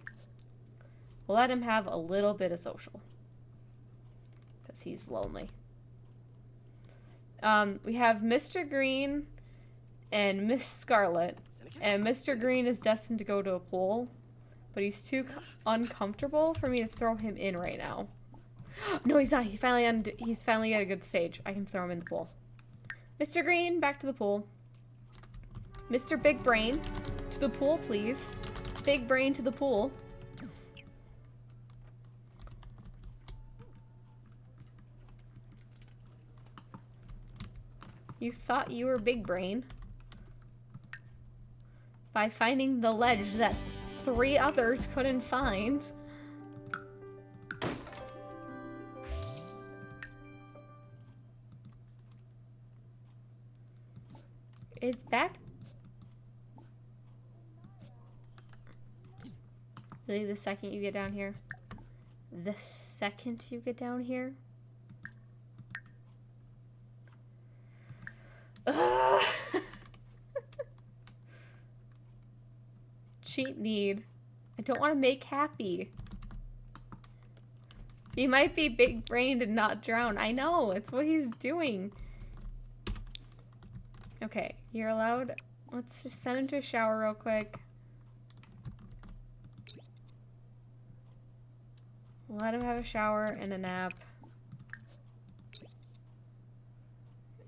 We'll let him have a little bit of social. Because he's lonely. We have Mr. Green and Miss Scarlet. And Mr. Green is destined to go to a pool. But he's too uncomfortable for me to throw him in right now. No, he's not. He's finally at a good stage. I can throw him in the pool. Mr. Green, back to the pool. Mr. Big Brain, to the pool, please. Big Brain to the pool. You thought you were Big Brain by finding the ledge that 3 others couldn't find. It's back. Really, the second you get down here? The second you get down here? Ugh. Cheat need. I don't want to make happy. He might be big brained and not drown. I know, it's what he's doing. Okay, you're allowed. Let's just send him to a shower real quick. Let him have a shower and a nap.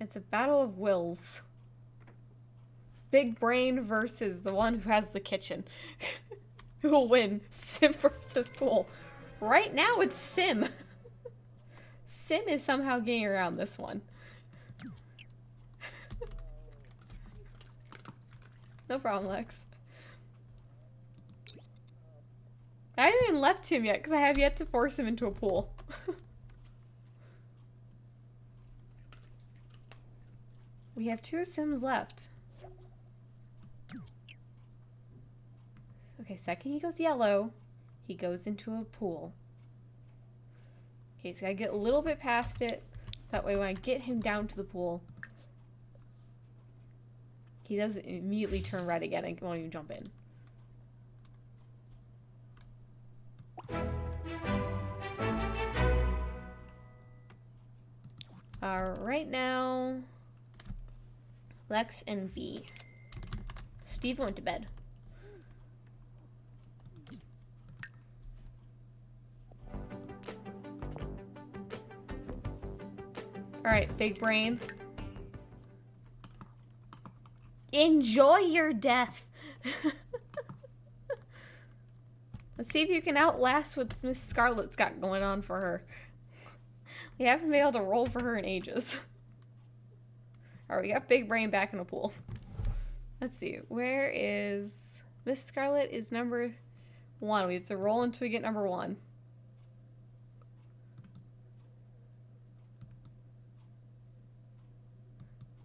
It's a battle of wills. Big brain versus the one who has the kitchen. Who will win? Sim versus Pool. Right now it's Sim. Sim is somehow getting around this one. No problem, Lex. I haven't even left him yet because I have yet to force him into a pool. We have 2 Sims left. Okay, second he goes yellow, he goes into a pool. Okay, so I get a little bit past it, so that way when I get him down to the pool, he doesn't immediately turn red again and won't even jump in. Right now, Lex and B. Steve went to bed. Alright, big brain. Enjoy your death. Let's see if you can outlast what Miss Scarlet's got going on for her. We haven't been able to roll for her in ages. Alright, we got big brain back in the pool. Let's see, where is... Miss Scarlet is number 1. We have to roll until we get number 1.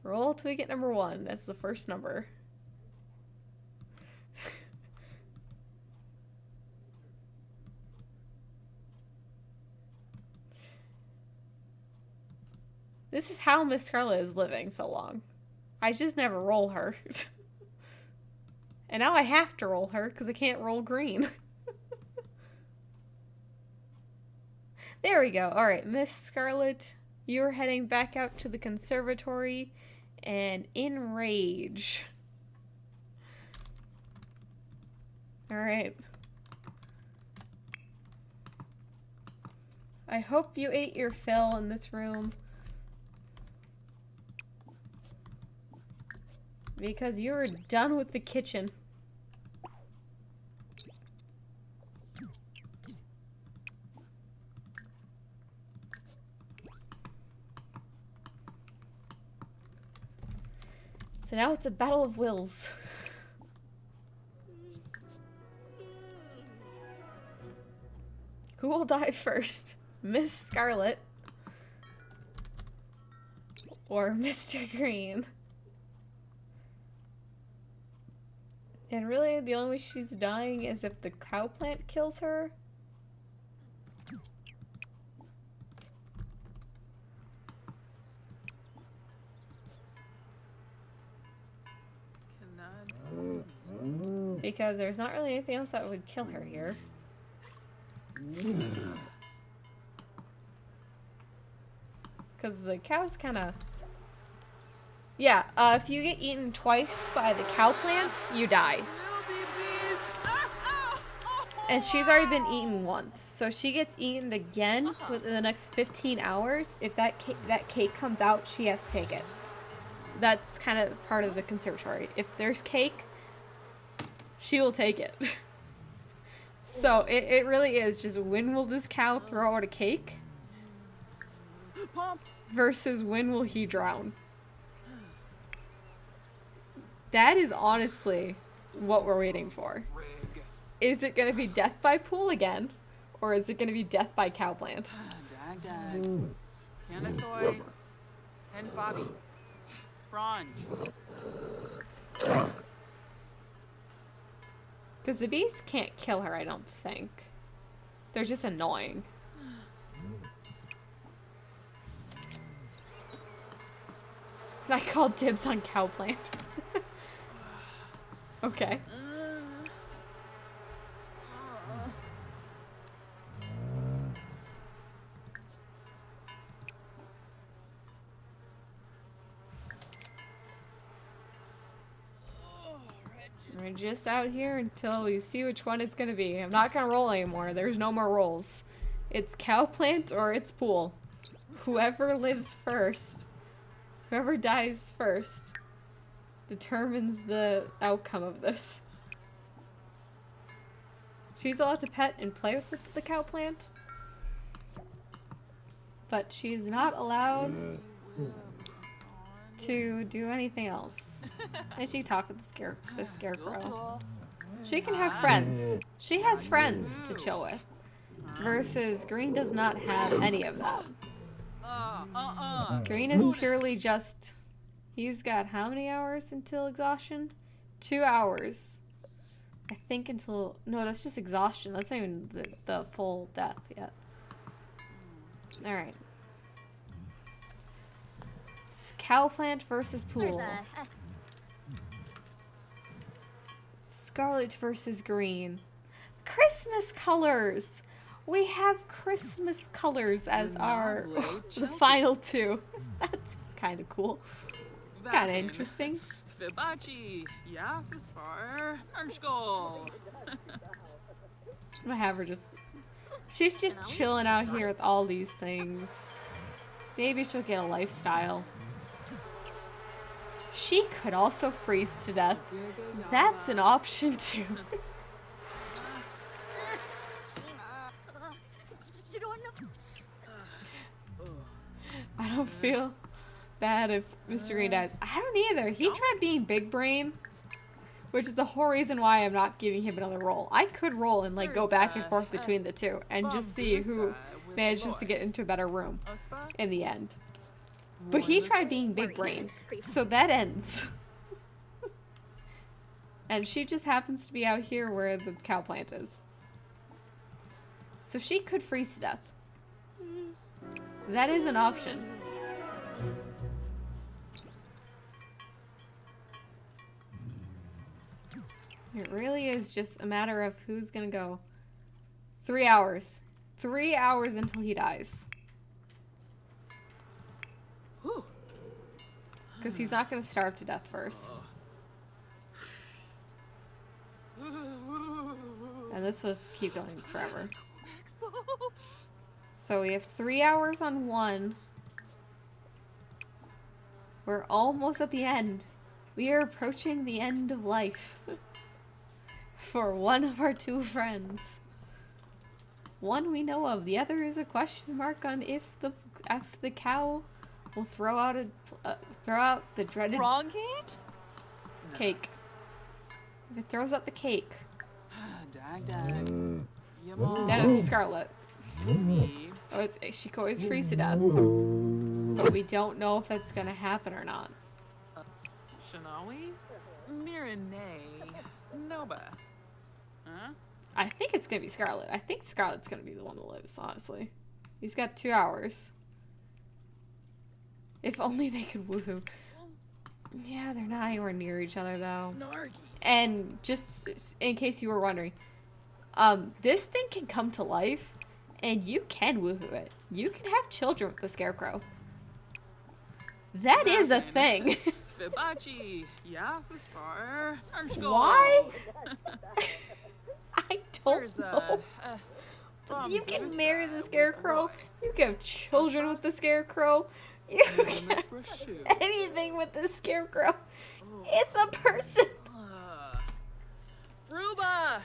Roll till we get number 1. That's the first number. This is how Miss Scarlet is living so long. I just never roll her. And now I have to roll her because I can't roll green. There we go. Alright, Miss Scarlet, you're heading back out to the conservatory and enrage. Alright. I hope you ate your fill in this room. Because you're done with the kitchen. So now it's a battle of wills. Who will die first? Miss Scarlet or Mr. Green? And really, the only way she's dying is if the cow plant kills her. Because there's not really anything else that would kill her here. Because the cow's kind of... Yeah, if you get eaten twice by the cow plant, you die. And she's already been eaten once. So she gets eaten again within the next 15 hours. If that cake comes out, she has to take it. That's kind of part of the conservatory. If there's cake, she will take it. So it really is just when will this cow throw out a cake versus when will he drown. That is honestly what we're waiting for. Is it going to be death by pool again? Or is it going to be death by cow plant? Dag. Canathoy. And Fabi. Franj. Because the bees can't kill her, I don't think. They're just annoying. I called dibs on cow plant. Okay. We're just out here until we see which one it's gonna be. I'm not gonna roll anymore. There's no more rolls. It's cow plant or it's pool. Whoever lives first Whoever dies first determines the outcome of this. She's allowed to pet and play with the cow plant, but she's not allowed to do anything else. And she talk with the scarecrow. She can have friends. She has friends to chill with. Versus Green does not have any of that. Green is purely just... He's got how many hours until exhaustion? 2 hours. I think until... No, that's just exhaustion. That's not even the full death yet. Alright. Cowplant versus Pool. Scarlet versus Green. Christmas colors! We have Christmas colors as our the final two. That's kind of cool. Kind of interesting. Fibachi, yeah, Fispar, Archgol. I'm gonna have her just... She's just chilling out here with all these things. Maybe she'll get a lifestyle. She could also freeze to death. That's an option too. I don't feel bad if Mr. Green dies. I don't either. He tried being Big Brain, which is the whole reason why I'm not giving him another role. I could roll and like go back and forth between the two and just see who manages to get into a better room in the end. But he tried being Big Brain, so that ends. And she just happens to be out here where the cow plant is. So she could freeze to death. That is an option. It really is just a matter of who's gonna go. 3 hours. 3 hours until he dies. Because he's not gonna starve to death first. And this will keep going forever. So we have 3 hours on one. We're almost at the end. We are approaching the end of life. For one of our two friends. One we know of. The other is a question mark on if the cow will throw out the dreaded Wrong cake? cake. If it throws out the cake, Dag. that is Scarlet. Me. Oh, she could always freeze to death. But we don't know if it's gonna happen or not. Shanawi? Mirinay. Noba. Huh? I think it's gonna be Scarlet. I think Scarlet's gonna be the one that lives, honestly. He's got 2 hours. If only they could woohoo. Yeah, they're not anywhere near each other though. Nargi. And just in case you were wondering, this thing can come to life and you can woohoo it. You can have children with the Scarecrow. That is a thing. Fibachi, yeah, Fispar, Archgol. Why? I don't Sirza, know. You can marry the Scarecrow. You can have children with the Scarecrow. You can have anything with the Scarecrow. It's a person. Fruba!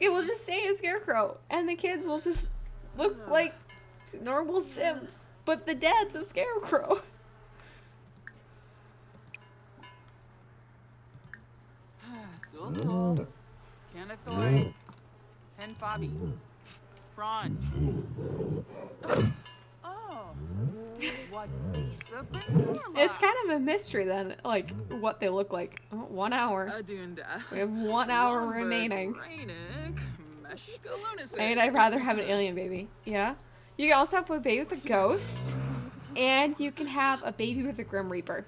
It will just stay a Scarecrow, and the kids will just look like normal Sims, but the dad's a Scarecrow. Sul, Canathoy, Hen Fabi, Franj. Oh, what discipline? It's kind of a mystery then, like, what they look like. Oh, 1 hour. Adunda. We have 1 hour remaining. And I'd rather have an alien baby. Yeah. You can also have a baby with a ghost, and you can have a baby with a Grim Reaper.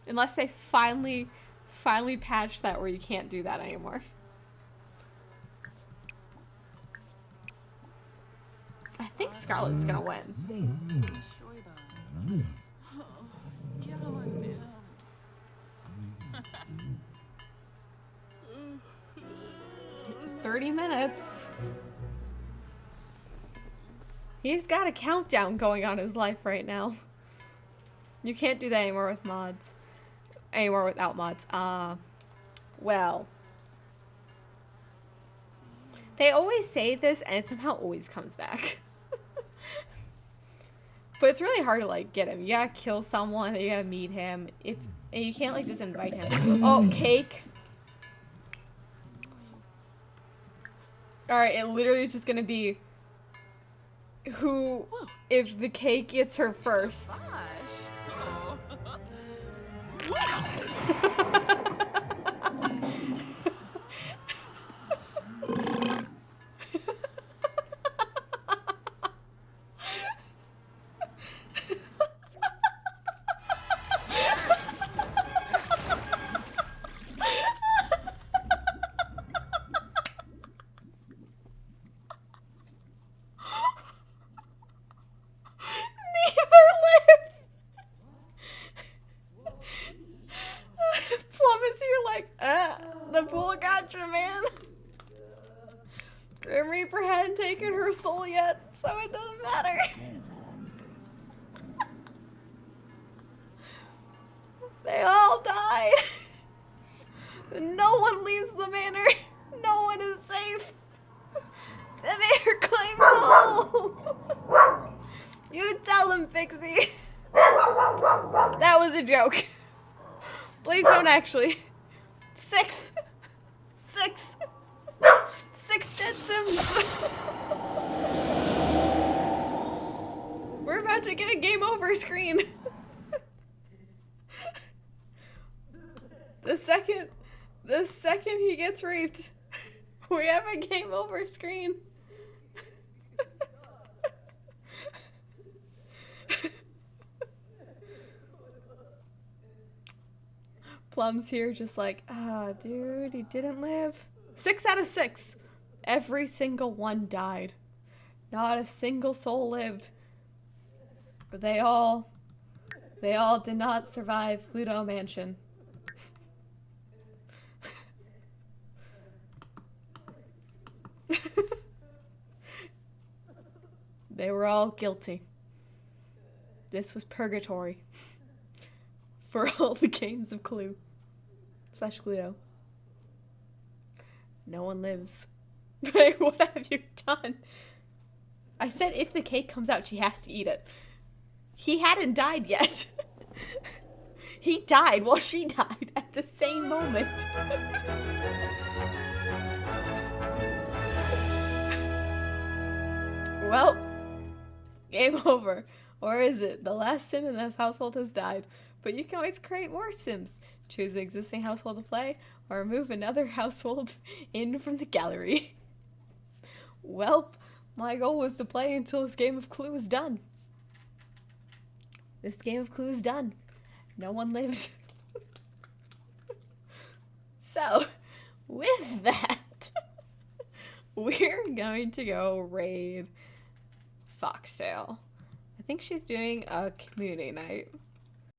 Unless they finally patch that where you can't do that anymore. I think Scarlet's gonna win. 30 minutes. He's got a countdown going on his life right now. You can't do that anymore with mods. Anymore without mods. Well. They always say this and it somehow always comes back. But it's really hard to, like, get him. You gotta kill someone, you gotta meet him. And you can't, like, just invite him. Oh, cake. Alright, it literally is just gonna be who, if the cake gets her first. Gosh. Oh. The pool got you, man. Grim Reaper hadn't taken her soul yet, so it doesn't matter. They all die. No one leaves the manor. No one is safe. The manor claims all. You tell him, Pixie. That was a joke. Please don't actually. 6 dead Sims. We're about to get a game over screen. The second he gets raped, we have a game over screen. Plum's here just like, dude, he didn't live. 6 out of 6. Every single one died. Not a single soul lived. But they all did not survive Pluto Mansion. They were all guilty. This was purgatory. For all the games of Clue. / Cluedo. No one lives. Wait, what have you done? I said if the cake comes out, she has to eat it. He hadn't died yet. He died while she died at the same moment. Well, game over. Or is it? The last sim in this household has died. But you can always create more sims. Choose the existing household to play, or remove another household in from the gallery. Welp, my goal was to play until this game of Clue was done. This game of Clue is done. No one lived. So, with that, we're going to go raid Foxtail. I think she's doing a community night.